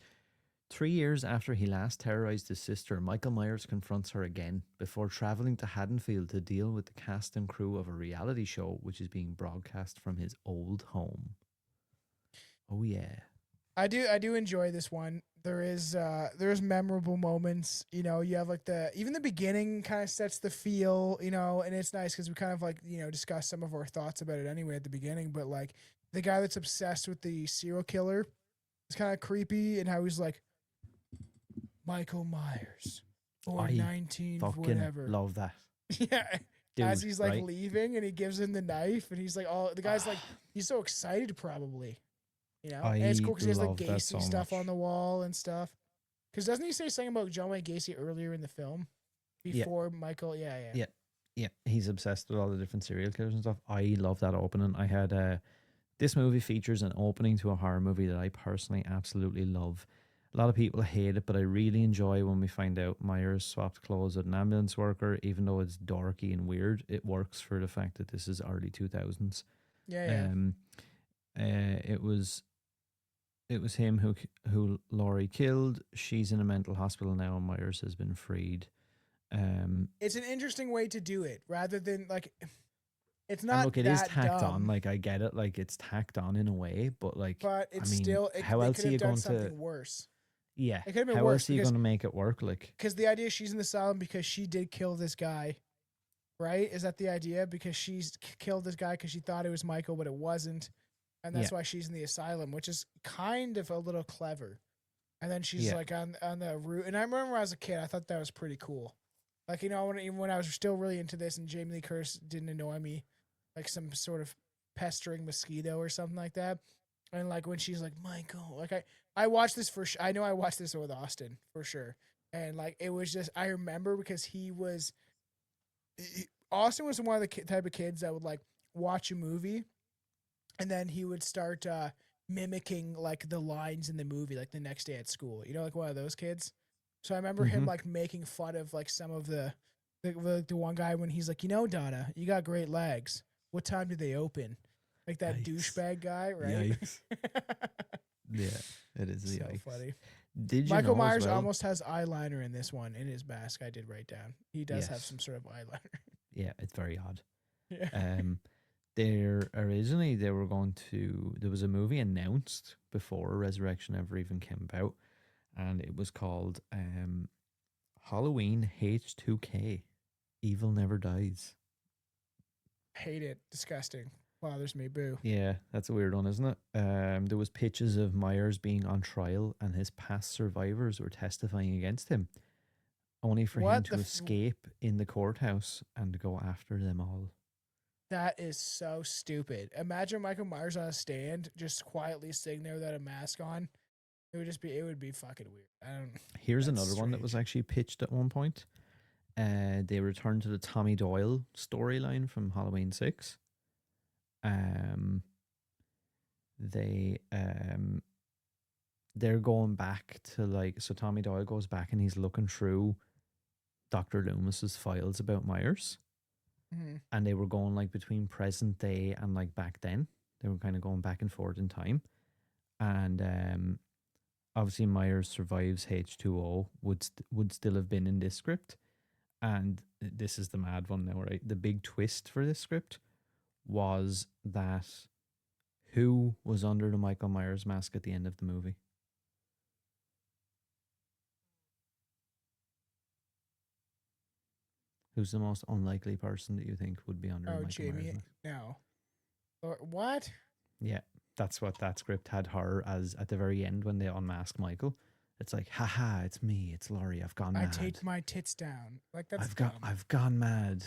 B: 3 years after he last terrorized his sister. Michael Myers confronts her again before traveling to Haddonfield to deal with the cast and crew of a reality show which is being broadcast from his old home. Oh yeah.
C: I do enjoy this one. There's memorable moments. You have like even the beginning kind of sets the feel. And it's nice because we kind of like discuss some of our thoughts about it anyway at the beginning. But like the guy that's obsessed with the serial killer is kind of creepy, and how he's like Michael Myers or
B: I
C: 19
B: fucking
C: whatever.
B: love that.
C: Yeah.
B: Dude,
C: As he's like
B: right?
C: leaving, and he gives him the knife, and he's like, oh, the guy's like, he's so excited probably. And it's cool because he has like
B: love that
C: Gacy
B: so
C: stuff
B: much.
C: on the wall and stuff. Because doesn't he say something about John Wayne Gacy earlier in the film? Before Michael, yeah.
B: Yeah, he's obsessed with all the different serial killers and stuff. I love that opening. I had this movie features an opening to a horror movie that I personally absolutely love. A lot of people hate it, but I really enjoy when we find out Myers swapped clothes with an ambulance worker. Even though it's dorky and weird, it works for the fact that this is early 2000s.
C: Yeah.
B: It was him who Laurie killed. She's in a mental hospital now, and Myers has been freed.
C: It's an interesting way to do it, rather than like, it's
B: And
C: not
B: look, it
C: that
B: is tacked
C: dumb,
B: on. Like I get it. Like it's tacked on in a way, but like
C: but it's
B: I mean,
C: still
B: how
C: they
B: else
C: could
B: are you
C: have done
B: going
C: something
B: to?
C: worse.
B: Yeah,
C: It could have been
B: how
C: worse
B: else are you
C: because
B: going to make it work? Like
C: the idea she's in the asylum because she did kill this guy, right? Is that the idea? Because she's killed this guy because she thought it was Michael, but it wasn't. And that's why she's in the asylum, which is kind of a little clever. And then she's like on the route. And I remember as a kid, I thought that was pretty cool. Like, even when I was still really into this and Jamie Lee Curtis didn't annoy me like some sort of pestering mosquito or something like that. And like when she's like, Michael, like I watched this I know I watched this with Austin for sure. And like, it was just, I remember because Austin was one of the type of kids that would like watch a movie, and then he would start mimicking like the lines in the movie, like the next day at school. You know, like one of those kids. So I remember him
B: Mhm.
C: like making fun of like some of the one guy when he's like, you know, Donna, you got great legs. What time did they open? Like that
B: Yikes.
C: douchebag guy, right?
B: Yikes. Yeah, it is
C: So
B: yikes.
C: funny.
B: Did you
C: Michael
B: know as
C: Myers
B: well?
C: almost has eyeliner in this one in his mask. I did write down. He does have
B: Yes.
C: some sort of eyeliner.
B: Yeah, it's very odd.
C: Yeah.
B: There originally they were going to. There was a movie announced before Resurrection ever even came about, and it was called Halloween H2K. Evil Never Dies.
C: Hate it. Disgusting. Bothers me. Boo.
B: Yeah, that's a weird one, isn't it? There was pictures of Myers being on trial, and his past survivors were testifying against him, only for him
C: What
B: to
C: the?
B: escape in the courthouse and go after them all.
C: That is so stupid. Imagine Michael Myers on a stand, just quietly sitting there without a mask on. It would just be. It would be fucking weird. I don't.
B: Here's
C: That's
B: another one that was
C: strange.
B: actually pitched at one point. They returned to the Tommy Doyle storyline from Halloween 6. They they're going back to like, so Tommy Doyle goes back and he's looking through Dr. Loomis's files about Myers,
C: Mhm.
B: and they were going like between present day and like back then. They were kind of going back and forth in time, and obviously Myers survives H2O would still have been in this script, and this is the mad one now, right? The big twist for this script was that who was under the Michael Myers mask at the end of the movie? Who's the most unlikely person that you think would be under
C: Oh,
B: Michael Myers
C: Jamie.
B: mask?
C: No. Or what?
B: Yeah, that's what that script had her as at the very end when they unmask Michael. It's like, haha, it's me, it's Laurie. I've gone
C: I
B: mad.
C: take my tits down. Like that's dumb.
B: I've gone mad.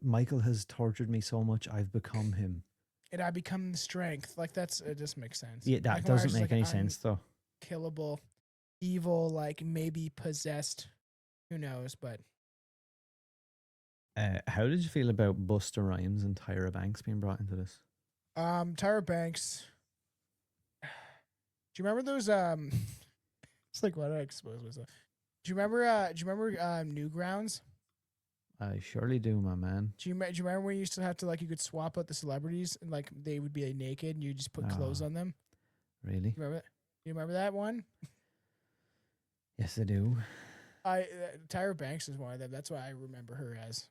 B: Michael has tortured me so much. I've become him.
C: And I become the strength. Like that's it. Just makes sense.
B: Yeah, that
C: Michael
B: doesn't
C: Myers is
B: make
C: like
B: any sense though.
C: unkillable, evil, like maybe possessed. Who knows? But
B: How did you feel about Buster Rhymes and Tyra Banks being brought into this?
C: Tyra Banks. Do you remember those? It's like why did I expose myself? Do you remember? Newgrounds?
B: I surely do, my man.
C: Do you remember when you used to have to like you could swap out the celebrities and like they would be like, naked and you just put clothes
B: Oh.
C: on them?
B: Really?
C: You remember? You remember that one?
B: Yes, I do.
C: Tyra Banks is one of them. That's why I remember her as.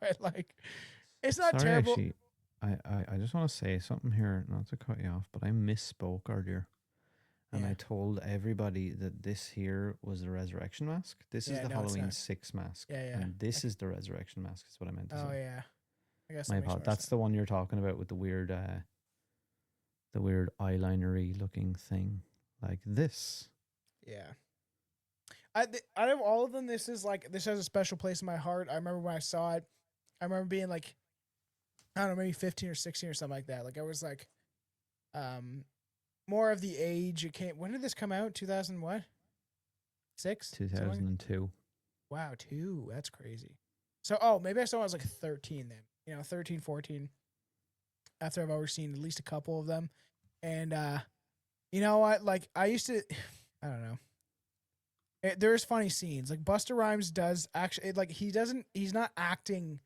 C: But like, it's not
B: Sorry,
C: terrible.
B: actually, I just want to say something here, not to cut you off, but I misspoke earlier. And
C: Yeah.
B: I told everybody that this here was the resurrection mask. This is
C: Yeah,
B: the
C: no, it's
B: Halloween
C: not.
B: 6 mask.
C: Yeah, yeah.
B: And this is the resurrection mask, is what I meant to
C: Oh
B: say.
C: yeah. I guess
B: My
C: that makes
B: apologies.
C: more
B: That's
C: sense.
B: the one you're talking about with the weird eyelinery looking thing. Like this.
C: Yeah. Out of all of them, this has a special place in my heart. I remember when I saw it. I remember being like, I don't know, maybe 15 or 16 or something like that. Like I was like, more of the age. It came. When did this come out? 2000 what? 6?
B: 2002.
C: Wow, 2. That's crazy. So, maybe I saw it when I was like 13 then. You know, 13, 14. After I've already seen at least a couple of them. And, you know what? Like, I used to, I don't know. There's funny scenes. Like, Buster Rhymes does actually, like, he's not acting.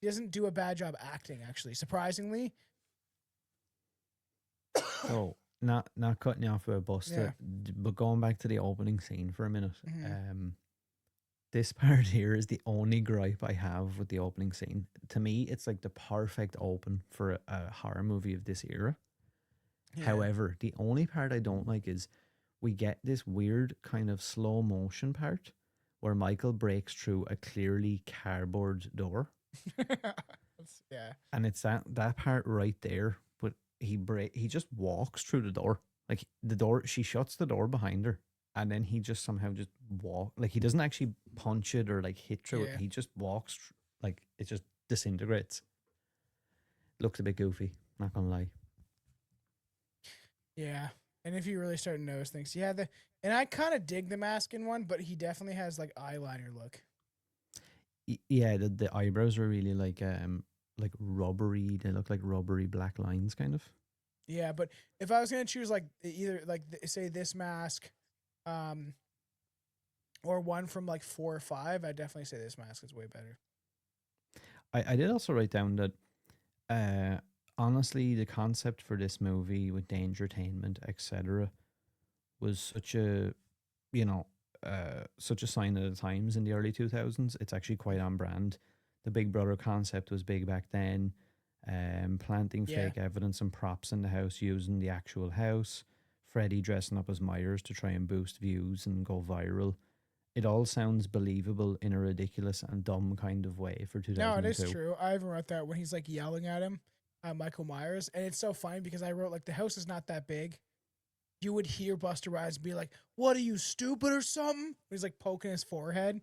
C: He doesn't do a bad job acting, actually, surprisingly.
B: So, not cutting you off about Buster, but going back to the opening scene for a minute.
C: Mhm.
B: This part here is the only gripe I have with the opening scene. To me, it's like the perfect open for a horror movie of this era.
C: Yeah.
B: However, the only part I don't like is we get this weird kind of slow motion part where Michael breaks through a clearly cardboard door.
C: Yeah.
B: And it's that part right there, but he just walks through the door. Like the door, she shuts the door behind her, and then he just somehow just like he doesn't actually punch it or like hit through
C: Yeah.
B: it. He just walks like it just disintegrates. Looks a bit goofy, not gonna lie.
C: Yeah. And if you really start to notice things, yeah, and I kind of dig the mask in one, but he definitely has like eyeliner look.
B: Yeah, the eyebrows were really like rubbery. They look like rubbery black lines, kind of.
C: Yeah, but if I was gonna choose like either like say this mask, um, or one from like 4 or 5, I'd definitely say this mask is way better.
B: I did also write down that honestly, the concept for this movie with Dangertainment, etc., was such a you know such a sign of the times in the early 2000s. It's actually quite on brand. The Big Brother concept was big back then. Planting
C: Yeah.
B: fake evidence and props in the house using the actual house. Freddie dressing up as Myers to try and boost views and go viral. It all sounds believable in a ridiculous and dumb kind of way for
C: No, it is
B: 2002.
C: true. I even wrote that when he's like yelling at him, Michael Myers, and it's so funny because I wrote like the house is not that big. You would hear Buster Rhymes be like, "What are you, stupid or something?" He's like poking his forehead,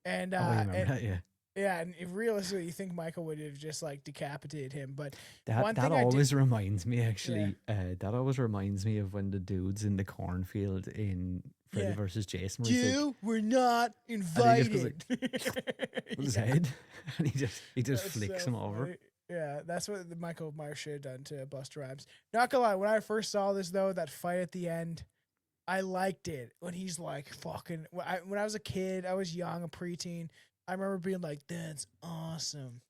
C: and
B: Oh, you remember that? Yeah.
C: yeah, and if realistically, you think Michael would have just like decapitated him, but
B: That
C: one thing I did,
B: always reminds me
C: yeah,
B: actually. That always reminds me of when the dudes in the cornfield in Freddy
C: yeah,
B: versus Jason, where he's like,
C: you were not
B: and he just goes like
C: invited.
B: with his
C: Yeah.
B: head, and he just
C: That's
B: flicks
C: so
B: him over.
C: funny. Yeah, that's what the Michael Myers should have done to Buster Rhymes. Not gonna lie, when I first saw this though, that fight at the end, I liked it when he's like fucking. When I was a kid, I was young, a preteen. I remember being like, "That's awesome,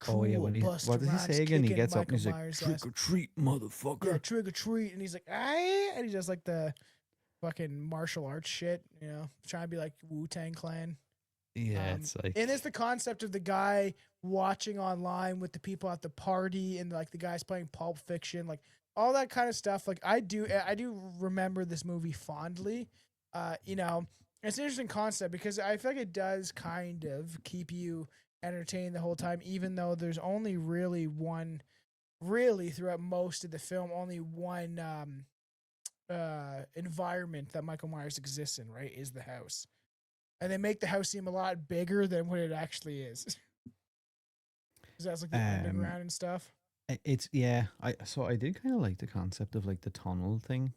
B: Oh yeah,
C: cool."
B: when he
C: Buster
B: what does he
C: Rhymes
B: say again? He
C: kicking
B: gets up and
C: Michael
B: he's like,
C: Myers'
B: "Trick
C: ass.
B: or treat, motherfucker."
C: Yeah, trick or treat, and he's like, "Ah," and he does like the fucking martial arts shit, trying to be like Wu Tang Clan.
B: Yeah, it's like
C: And it's the concept of the guy watching online with the people at the party and like the guys playing Pulp Fiction, like all that kind of stuff. Like I do remember this movie fondly. It's an interesting concept because I feel like it does kind of keep you entertained the whole time, even though there's only really throughout most of the film, only one environment that Michael Myers exists in, right? Is the house. And they make the house seem a lot bigger than what it actually is. Because that's like the
B: um,
C: underground and stuff.
B: it's yeah. I did kind of like the concept of like the tunnel thing,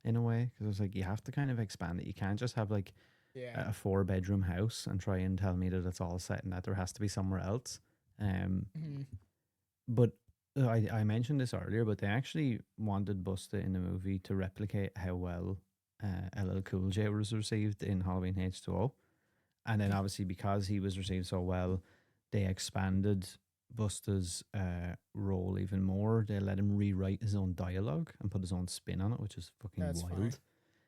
B: in a way, because it's like you have to kind of expand it. You can't just have like
C: Yeah.
B: a 4 bedroom house and try and tell me that it's all set and that there has to be somewhere else. Um,
C: Mm-hmm.
B: but I mentioned this earlier, but they actually wanted Busta in the movie to replicate how well LL Cool J was received in Halloween H2O. And then obviously because he was received so well, they expanded Busta's role even more. They let him rewrite his own dialogue and put his own spin on it, which is fucking
C: That's funny.
B: wild.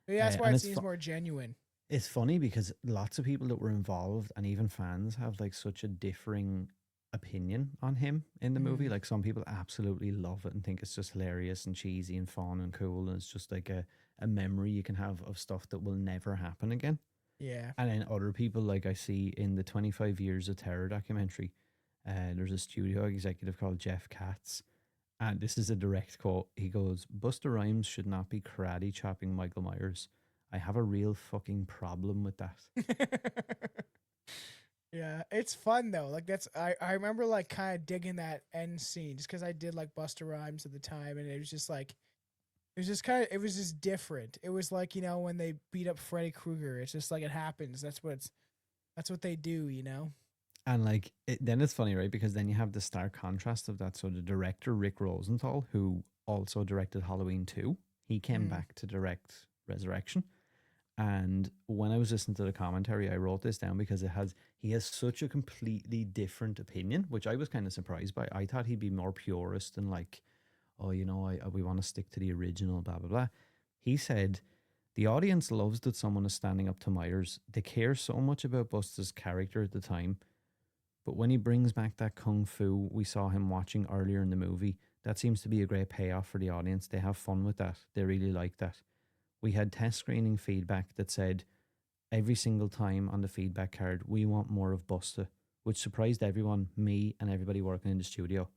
C: But yeah, that's why
B: And
C: it seems more genuine.
B: it's funny because lots of people that were involved and even fans have like such a differing opinion on him in the movie.
C: Mm-hmm.
B: Like some people absolutely love it and think it's just hilarious and cheesy and fun and cool, and it's just like a memory you can have of stuff that will never happen again.
C: Yeah.
B: And then other people, like I see in the 25 Years of Terror documentary, there's a studio executive called Jeff Katz. And this is a direct quote. He goes, Busta Rhymes should not be karate chopping Michael Myers. I have a real fucking problem with that.
C: Yeah, it's fun though. Like I remember like kind of digging that end scene just because I did like Buster Rhymes at the time, and it was just like it was just different. It was like when they beat up Freddy Krueger. It's just like it happens. That's what they do.
B: And like, then it's funny, right? Because then you have the stark contrast of that. So the director, Rick Rosenthal, who also directed Halloween 2, he came
C: Mm.
B: back to direct Resurrection. And when I was listening to the commentary, I wrote this down because he has such a completely different opinion, which I was kind of surprised by. I thought he'd be more purist and like, oh, we want to stick to the original, blah, blah, blah. He said, the audience loves that someone is standing up to Myers. They care so much about Busta's character at the time. But when he brings back that kung fu we saw him watching earlier in the movie, that seems to be a great payoff for the audience. They have fun with that. They really like that. We had test screening feedback that said every single time on the feedback card, we want more of Busta, which surprised everyone, me and everybody working in the studio.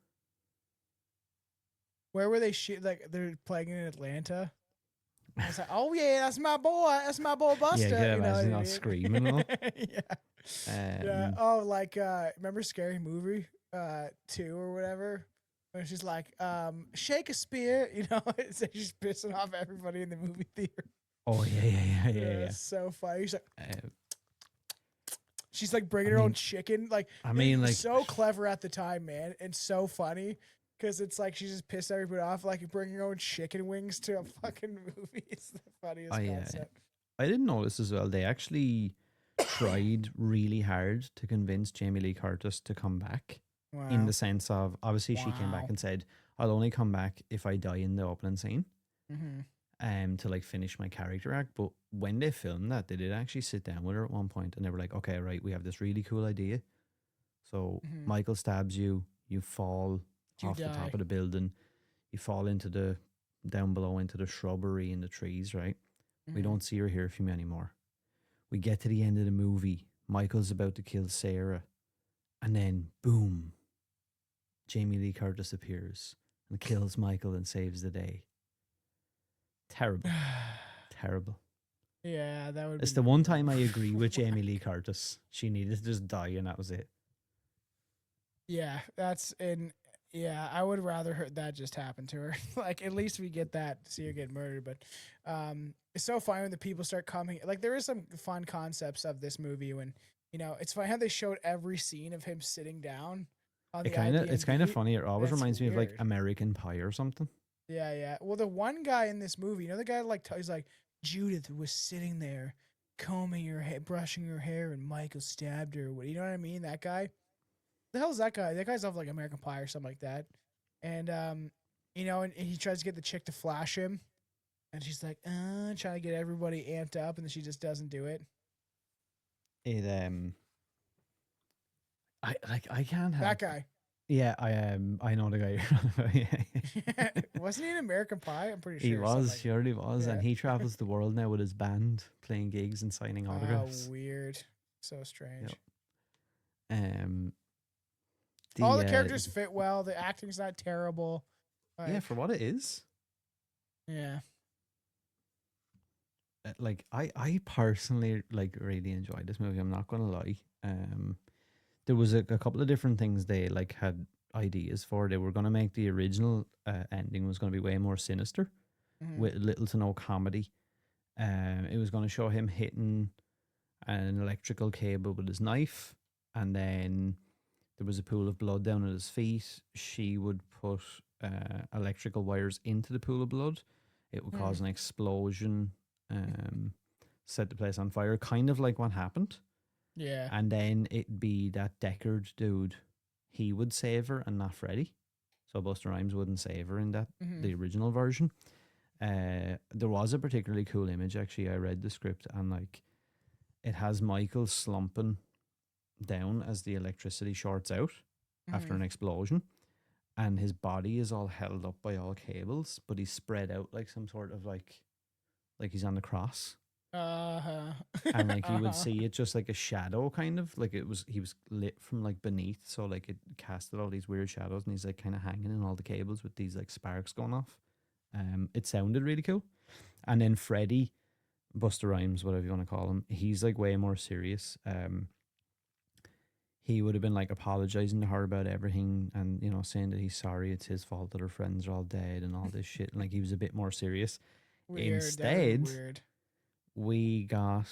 C: Where were they shoot? Like they're playing in Atlanta. I was like, oh yeah, that's my boy. That's my boy Buster.
B: Yeah, you can
C: You know what I
B: imagine all
C: mean?
B: screaming and all.
C: Yeah. Yeah. Oh, like remember Scary Movie 2 or whatever? When she's like, Shakespeare, so she's pissing off everybody in the movie theater.
B: Oh, yeah.
C: It's so funny. She's like, She's like bringing her own chicken. Like,
B: I mean,
C: it was
B: like,
C: so clever at the time, man, and so funny because it's like she just pissed everybody off, like bringing her own chicken wings to a fucking movie. It's the funniest concept.
B: I didn't notice as well. They actually tried really hard to convince Jamie Lee Curtis to come back.
C: Wow.
B: In the sense of, obviously, she came back and said, "I'll only come back if I die in the opening scene." To like finish my character arc. But when they filmed that, they did actually sit down with her at one point and they were like, "Okay, right, we have this really cool idea. So Michael stabs you, you fall off the top of the building, you fall into the down below into the shrubbery and the trees, right? We don't see or hear from you anymore. We get to the end of the movie, Michael's about to kill Sarah, and then boom, Jamie Lee Curtis appears and kills Michael and saves the day." Terrible. Terrible.
C: Yeah, that would.
B: It's the one time I agree with Jamie Lee Curtis. She needed to just die, and that was it.
C: Yeah, that's in. Yeah, I would rather that just happen to her. Like, at least we get that to see her get murdered. But it's so funny when the people start coming. Like, there is some fun concepts of this movie when, you know, it's funny how they showed every scene of him sitting down. On
B: It's kind of funny. It always reminds me of like American Pie or something.
C: Yeah, yeah. Well, the one guy in this movie, you know, the guy like he's like, Judith was sitting there combing her hair, brushing her hair, and Michael stabbed her. You know what I mean? That guy. The hell's that guy? That guy's off like American Pie or something like that. And you know, and he tries to get the chick to flash him, and she's like, trying to get everybody amped up, and then she just doesn't do it.
B: I can't have
C: that guy.
B: Yeah, I know the guy you're on about. Yeah.
C: Wasn't he in American Pie? I'm pretty sure
B: he was. He already was,
C: Yeah.
B: and he travels the world now with his band, playing gigs and signing autographs.
C: Oh, weird. So strange.
B: Yep.
C: All the characters fit well. The acting's not terrible.
B: Yeah, for what it is.
C: Yeah.
B: Like I personally like really enjoyed this movie. I'm not gonna lie. There was a couple of different things they like had ideas for. They were gonna make the original ending was gonna be way more sinister, with little to no comedy. It was gonna show him hitting an electrical cable with his knife, and then there was a pool of blood down at his feet. She would put electrical wires into the pool of blood. It would cause an explosion, set the place on fire, kind of like what happened.
C: Yeah.
B: And then it'd be that Deckard dude. He would save her and not Freddy. So Busta Rhymes wouldn't save her in that the original version. There was a particularly cool image, actually. I read the script and like it has Michael slumping down as the electricity shorts out after an explosion, and his body is all held up by all cables, but he's spread out like some sort of like he's on the cross. And like you would see it just like a shadow, kind of like he was lit from like beneath, so like it casted all these weird shadows, and he's like kind of hanging in all the cables with these like sparks going off. It sounded really cool. And then Freddy, Busta Rhymes, whatever you want to call him, he's like way more serious. He would have been like apologizing to her about everything, and you know, saying that he's sorry, it's his fault that her friends are all dead and all this shit. And like he was a bit more serious. Instead, we got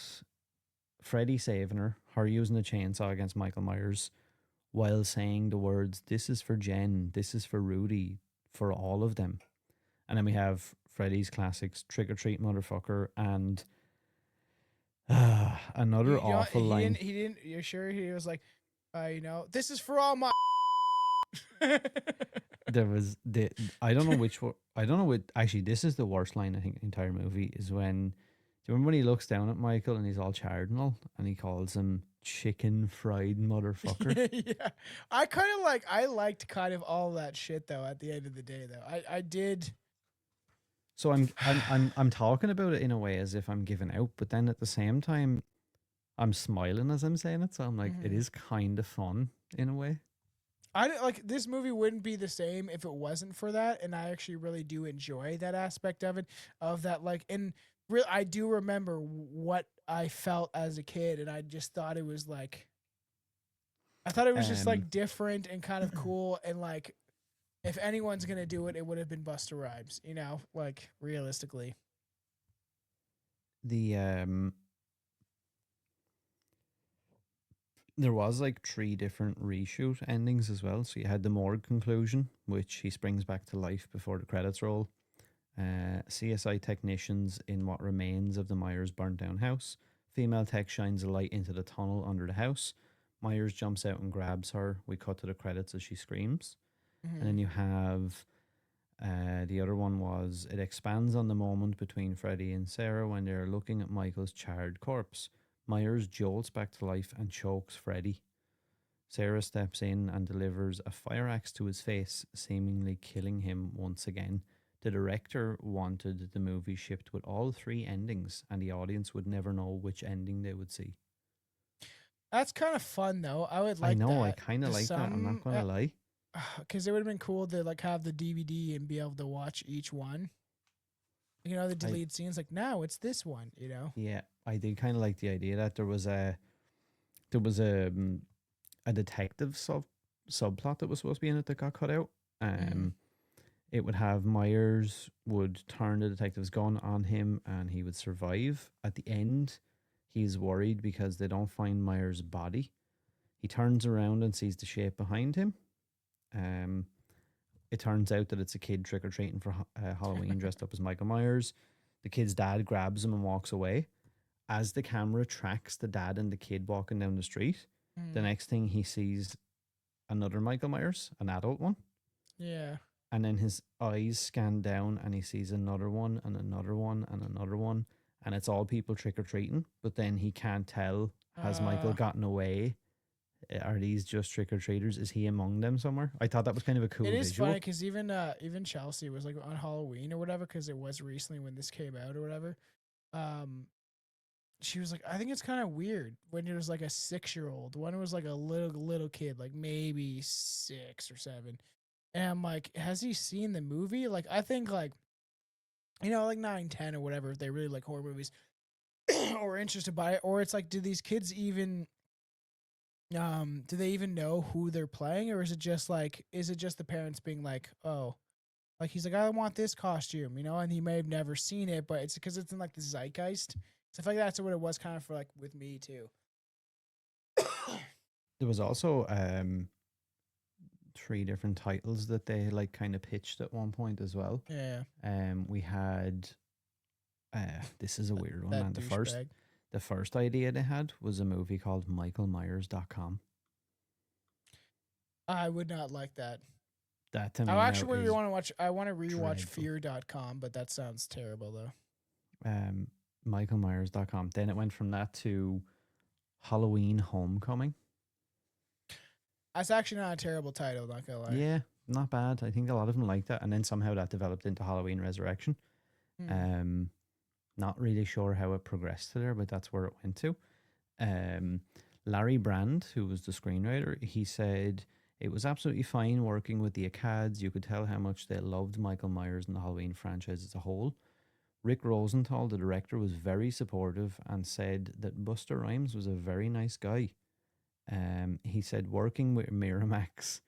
B: Freddy saving her using a chainsaw against Michael Myers, while saying the words, "This is for Jen, this is for Rudy, for all of them." And then we have Freddy's classics, "Trick or treat, motherfucker," and another awful line.
C: He didn't. You're sure he was like, you know, "This is for all my."
B: There was I don't know which one. I don't know what. Actually, this is the worst line I think in the entire movie. Is when, do you remember when he looks down at Michael and he's all charred and all, and he calls him chicken fried motherfucker?
C: Yeah, I liked kind of all that shit though. At the end of the day, though, I did.
B: So I'm talking about it in a way as if I'm giving out, but then at the same time, I'm smiling as I'm saying it. So I'm like, it is kind of fun in a way.
C: Like this movie wouldn't be the same if it wasn't for that, and I actually really do enjoy that aspect of it. Of that, like, and I do remember what I felt as a kid, and I just thought it was like, I thought it was just like different and kind of cool, and like, if anyone's gonna do it, it would have been Busta Rhymes, you know, like realistically.
B: The there was like 3 different reshoot endings as well. So you had the morgue conclusion, which he springs back to life before the credits roll. CSI technicians in what remains of the Myers burnt down house. Female tech shines a light into the tunnel under the house. Myers jumps out and grabs her. We cut to the credits as she screams. And then you have the other one was it expands on the moment between Freddy and Sarah when they're looking at Michael's charred corpse. Myers jolts back to life and chokes Freddy. Sarah steps in and delivers a fire axe to his face, seemingly killing him once again. The director wanted the movie shipped with all 3 endings, and the audience would never know which ending they would see.
C: That's kind of fun, though. I would like
B: I know,
C: that.
B: I kind of like that. I'm not going to lie.
C: Because it would have been cool to like have the DVD and be able to watch each one. You know, the deleted scenes, like, now it's this one, you know?
B: Yeah, I did kind of like the idea that there was a detective subplot that was supposed to be in it that got cut out. It would have Myers would turn the detective's gun on him and he would survive. At the end, he's worried because they don't find Myers' body. He turns around and sees the shape behind him. It turns out that it's a kid trick-or-treating for Halloween dressed up as Michael Myers. The kid's dad grabs him and walks away. As the camera tracks the dad and the kid walking down the street, the next thing he sees another Michael Myers, an adult one.
C: Yeah.
B: And then his eyes scan down and he sees another one and another one and another one. And it's all people trick-or-treating. But then he can't tell, has Michael gotten away? Are these just trick-or-treaters? Is he among them somewhere? I thought that was kind of a cool visual.
C: It is funny because even Chelsea was like on Halloween or whatever, because it was recently when this came out or whatever. She was like, I think it's kind of weird when there's like a 6-year-old. One was like a little kid, like maybe 6 or 7. And I'm like, has he seen the movie? Like, I think like, you know, like 9, 10 or whatever, if they really like horror movies or interested by it. Or it's like, do these kids even, do they even know who they're playing? Or is it just the parents being like, oh, like he's like, I want this costume, you know? And he may have never seen it, but it's because it's in like the zeitgeist. So I feel like that's what it was kind of for like with me too.
B: There was also 3 different titles that they like kind of pitched at one point as well.
C: Yeah.
B: We had this is a weird one, man.
C: Douchebag.
B: The first idea they had was a movie called MichaelMyers.com.
C: I would not like that.
B: That to me,
C: I actually really want to watch. I want to rewatch
B: dreadful.
C: Fear.com, but that sounds terrible though.
B: MichaelMyers.com. Then it went from that to Halloween Homecoming.
C: That's actually not a terrible title, not gonna lie.
B: Yeah, not bad. I think a lot of them liked that, and then somehow that developed into Halloween Resurrection. Not really sure how it progressed to there, but that's where it went to. Larry Brand, who was the screenwriter, he said it was absolutely fine working with the Accads. You could tell how much they loved Michael Myers and the Halloween franchise as a whole. Rick Rosenthal, the director, was very supportive and said that Buster Rhymes was a very nice guy. He said working with Miramax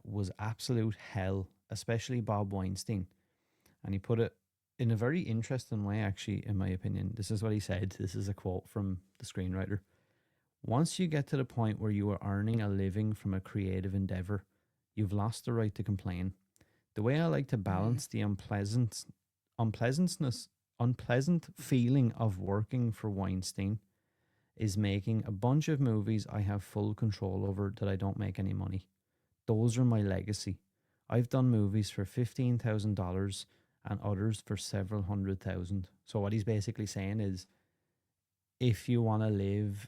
B: was absolute hell, especially Bob Weinstein. And he put it in a very interesting way, actually, in my opinion. This is what he said. This is a quote from the screenwriter. Once you get to the point where you are earning a living from a creative endeavor, you've lost the right to complain. The way I like to balance the unpleasant feeling of working for Weinstein is making a bunch of movies I have full control over that I don't make any money. Those are my legacy. I've done movies for $15,000 and others for several $100,000. So what he's basically saying is, if you want to live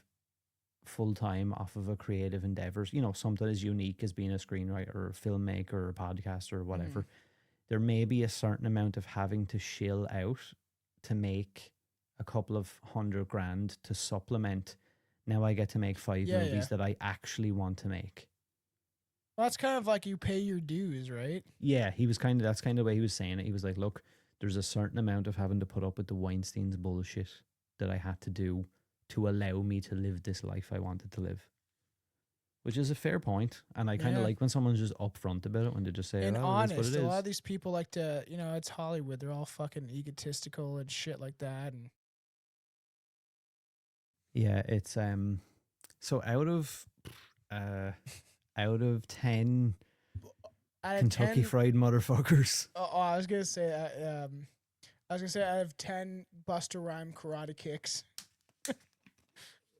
B: full time off of a creative endeavor, you know, something as unique as being a screenwriter or a filmmaker or a podcaster or whatever, there may be a certain amount of having to shill out to make a couple of $100,000 to supplement. Now I get to make 5 movies that I actually want to make.
C: Well, that's kind of like you pay your dues, right?
B: Yeah, that's kind of the way he was saying it. He was like, look, there's a certain amount of having to put up with the Weinstein's bullshit that I had to do to allow me to live this life I wanted to live. Which is a fair point. And I kind of like when someone's just upfront about it, when they just say,
C: and
B: oh,
C: honest,
B: that's what it is.
C: A lot of these people like to, you know, it's Hollywood. They're all fucking egotistical and shit like that. And
B: yeah, it's So uh out of 10
C: Out of
B: Kentucky
C: 10,
B: Fried Motherfuckers.
C: I was gonna say, out of 10 Buster Rhyme karate kicks.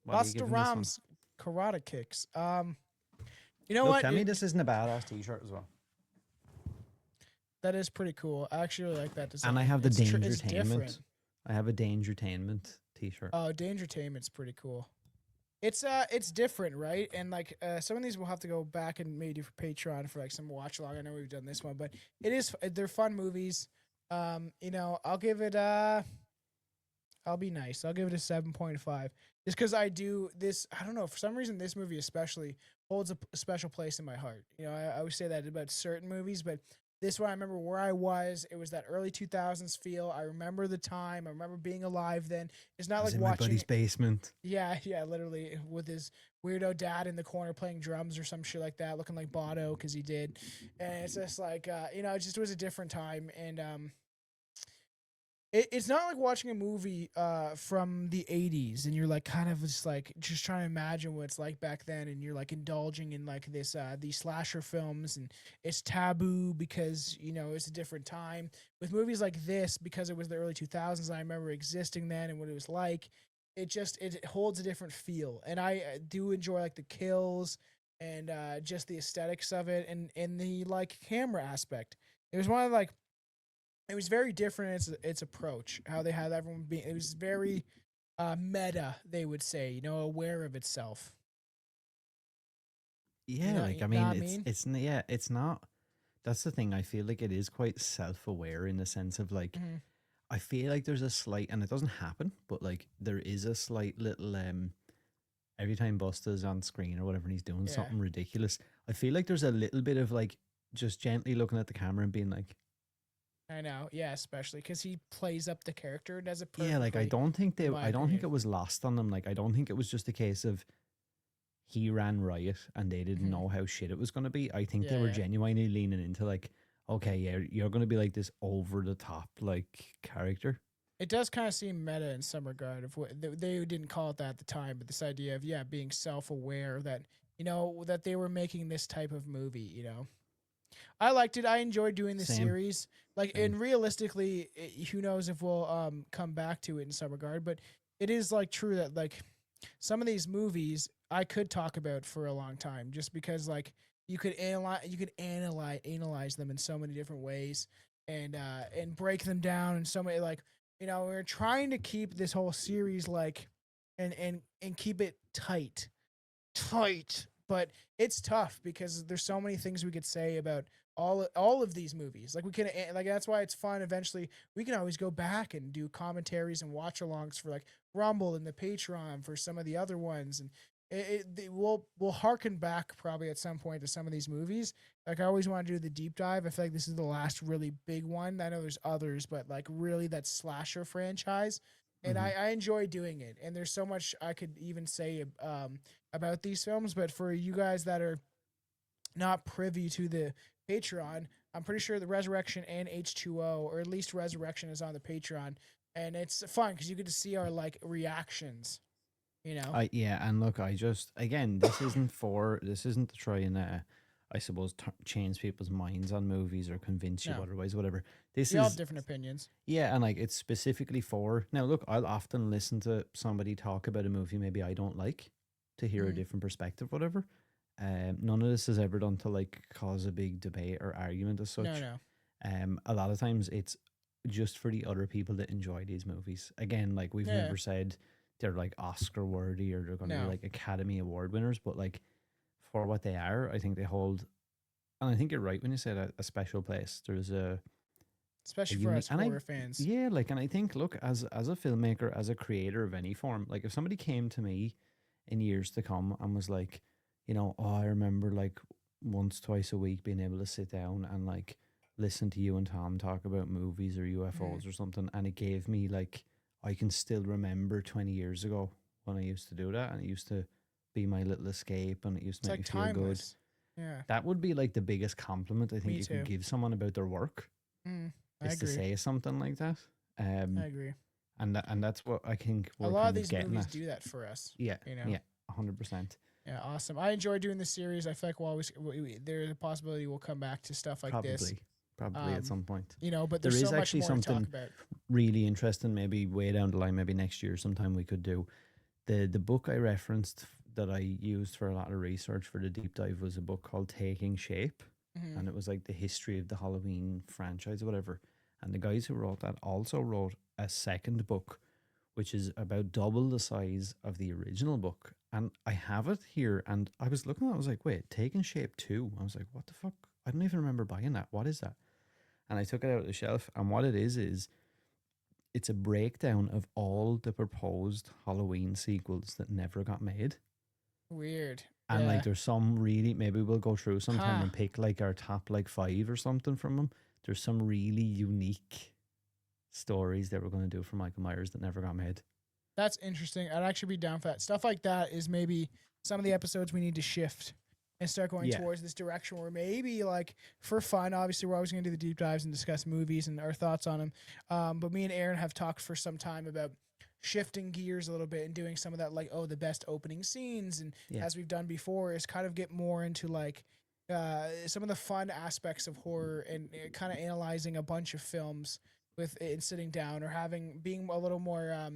B: What are you
C: Buster
B: giving this one?
C: Rhymes karate kicks. You know
B: Look,
C: what?
B: tell me this isn't a badass t-shirt as well.
C: That is pretty cool. I actually really like that design.
B: And I have the
C: it's
B: Dangertainment.
C: different.
B: I have a Dangertainment t-shirt.
C: Oh, Dangertainment's pretty cool. It's different, right? And like some of these we'll have to go back and maybe do for Patreon for like some watch along. I know we've done this one, but they're fun movies. You know, I'll give it I'll be nice. I'll give it a 7.5. Just because I do this, I don't know, for some reason this movie especially holds a special place in my heart. You know, I always say that about certain movies, but this one I remember where I was. It was that early 2000s feel. I remember the time. I remember being alive then. It's not
B: I was
C: like
B: in my
C: watching.
B: buddy's basement.
C: Yeah, literally with his weirdo dad in the corner playing drums or some shit like that, looking like Bono because he did. And it's just like, you know, it just was a different time. And it's not like watching a movie from the 80s and you're like kind of just trying to imagine what it's like back then, and you're like indulging in like this these slasher films, and it's taboo because, you know, it's a different time. With movies like this, because it was the early 2000s, I remember existing then and what it was like. It holds a different feel, and I do enjoy like the kills and just the aesthetics of it, and the like camera aspect. It was one of like it was very different in its approach, how they had everyone be. It was very meta, they would say, you know, aware of itself.
B: Yeah,
C: You know,
B: like
C: you
B: I
C: know
B: mean,
C: what I mean?
B: it's not. That's the thing. I feel like it is quite self-aware in the sense of like,
C: Mhm.
B: I feel like there's a slight, and it doesn't happen, but like there is a slight little every time Busta's on screen or whatever and he's doing
C: Yeah,
B: something ridiculous, I feel like there's a little bit of like just gently looking at the camera and being like,
C: I know. Yeah, especially because he plays up the character and does it
B: yeah, like
C: perfectly. In my
B: I don't think
C: opinion.
B: it was lost on them. Like I don't think it was just a case of he ran riot and they didn't
C: Mhm.
B: know how shit it was going to be. I think they
C: Yeah,
B: were
C: yeah.
B: genuinely leaning into like, okay, yeah, you're going to be like this over the top like character.
C: It does kind of seem meta in some regard of what they didn't call it that at the time, but this idea of being self-aware that, you know, that they were making this type of movie. You know, I liked it. I enjoyed doing the
B: Same,
C: series. Like,
B: same.
C: and realistically, who knows if we'll come back to it in some regard, but it is like true that like some of these movies I could talk about for a long time, just because like you could analyze them in so many different ways, and break them down in so many, like, you know, we're trying to keep this whole series like and keep it tight, but it's tough because there's so many things we could say about all of these movies. Like, we can, like, that's why it's fun. Eventually we can always go back and do commentaries and watch alongs for like Rumble and the Patreon for some of the other ones, and we'll harken back probably at some point to some of these movies. Like, I always want to do the deep dive. I feel like this is the last really big one. I know there's others, but like really that slasher franchise, and
B: Hmm.
C: I enjoy doing it. And there's so much I could even say about these films, but for you guys that are not privy to the Patreon, I'm pretty sure the Resurrection and H2O, or at least Resurrection, is on the Patreon, and it's fun because you get to see our like reactions. You know?
B: Yeah, and look, I just again, this isn't to try and I suppose change people's minds on movies or convince you
C: No,
B: otherwise, whatever. This
C: we all have
B: is
C: different opinions.
B: Yeah, and like it's specifically for now. Look, I'll often listen to somebody talk about a movie maybe I don't like to hear a
C: Mhm.
B: different perspective, whatever. None of this is ever done to like cause a big debate or argument as
C: No,
B: such.
C: no,
B: A lot of times it's just for the other people that enjoy these movies. Again, like we've
C: yeah,
B: never said they're like Oscar worthy or they're going to be
C: no,
B: like Academy Award winners, but like for what they are, I think they hold. And I think you're right when you said a special place. There's a
C: especially for
B: unique,
C: us
B: and I
C: horror fans.
B: yeah, like, and I think, look, as a filmmaker, as a creator of any form, like if somebody came to me in years to come and was like, you know, oh, I remember like once twice a week being able to sit down and like listen to you and Tom talk about movies or
C: Mhm.
B: UFOs or something, and it gave me like, I can still remember 20 years ago when I used to do that, and it used to be my little escape and it used to
C: It's
B: make me
C: like
B: feel good.
C: timeless. Yeah,
B: That would be like the biggest compliment I think
C: me
B: you can
C: too.
B: give someone about their work,
C: I
B: is to
C: agree.
B: say something like that.
C: I
B: Um,
C: agree.
B: and that's what I think
C: A
B: we're
C: lot of
B: kind of
C: these
B: getting
C: movies
B: at.
C: do that for us.
B: Yeah,
C: You know.
B: yeah.
D: 100%.
C: Yeah, awesome. I enjoy doing this series. I feel like there's a possibility we'll come back to stuff like this.
D: Probably at some point.
C: You know, but
D: There
C: there's
D: is
C: so much
D: actually
C: more to talk
D: something
C: about.
D: really interesting, maybe way down the line, maybe next year sometime we could do. The book I referenced that I used for a lot of research for the deep dive was a book called Taking Shape.
C: Mhm.
D: And it was like the history of the Halloween franchise or whatever. And the guys who wrote that also wrote a second book, which is about double the size of the original book. And I have it here, and I was looking at it, I was like, wait, Taking Shape 2? I was like, what the fuck? I don't even remember buying that. What is that? And I took it out of the shelf, and what it is it's a breakdown of all the proposed Halloween sequels that never got made.
C: Weird.
D: And
C: Yeah.
D: like there's some really, maybe we'll go through sometime
C: Huh.
D: and pick like our top like 5 or something from them. There's some really unique stories that we're going to do for Michael Myers that never got made.
C: That's interesting. I'd actually be down for that. Stuff like that is maybe some of the episodes we need to shift and start going towards this direction where maybe like for fun, obviously we're always going to do the deep dives and discuss movies and our thoughts on them. But me and Aaron have talked for some time about shifting gears a little bit and doing some of that, like, the best opening scenes. And as we've done before, is kind of get more into like some of the fun aspects of horror and kind of analyzing a bunch of films with and sitting down or being a little more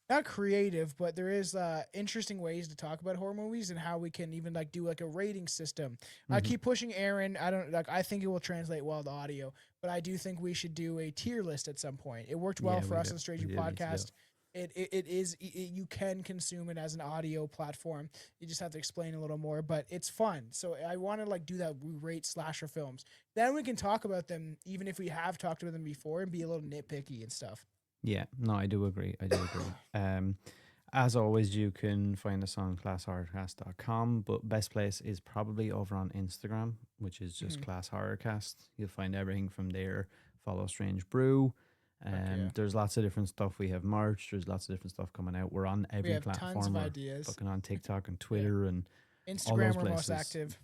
C: not creative, but there is interesting ways to talk about horror movies and how we can even like do like a rating system. I keep pushing Aaron. I think it will translate well to audio, but I do think we should do a tier list at some point. It worked well for us on the Straight View podcast. You can consume it as an audio platform. You just have to explain a little more, but it's fun. So I want to like do that. We rate slasher films. Then we can talk about them, even if we have talked about them before, and be a little nitpicky and stuff.
D: Yeah, no, I do agree. As always, you can find us on classhorrorcast.com, but best place is probably over on Instagram, which is just Class Horrorcast. You'll find everything from there. Follow Strange Brew. There's lots of different stuff. We have merch. There's lots of different stuff coming out. We're on every platform.
C: Tons of ideas.
D: Fucking on TikTok and Twitter and
C: Instagram. We're most active.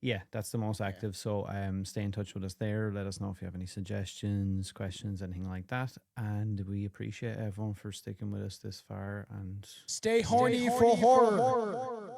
D: Yeah, that's the most active. So stay in touch with us there. Let us know if you have any suggestions, questions, anything like that. And we appreciate everyone for sticking with us this far. And
C: stay horny for horror.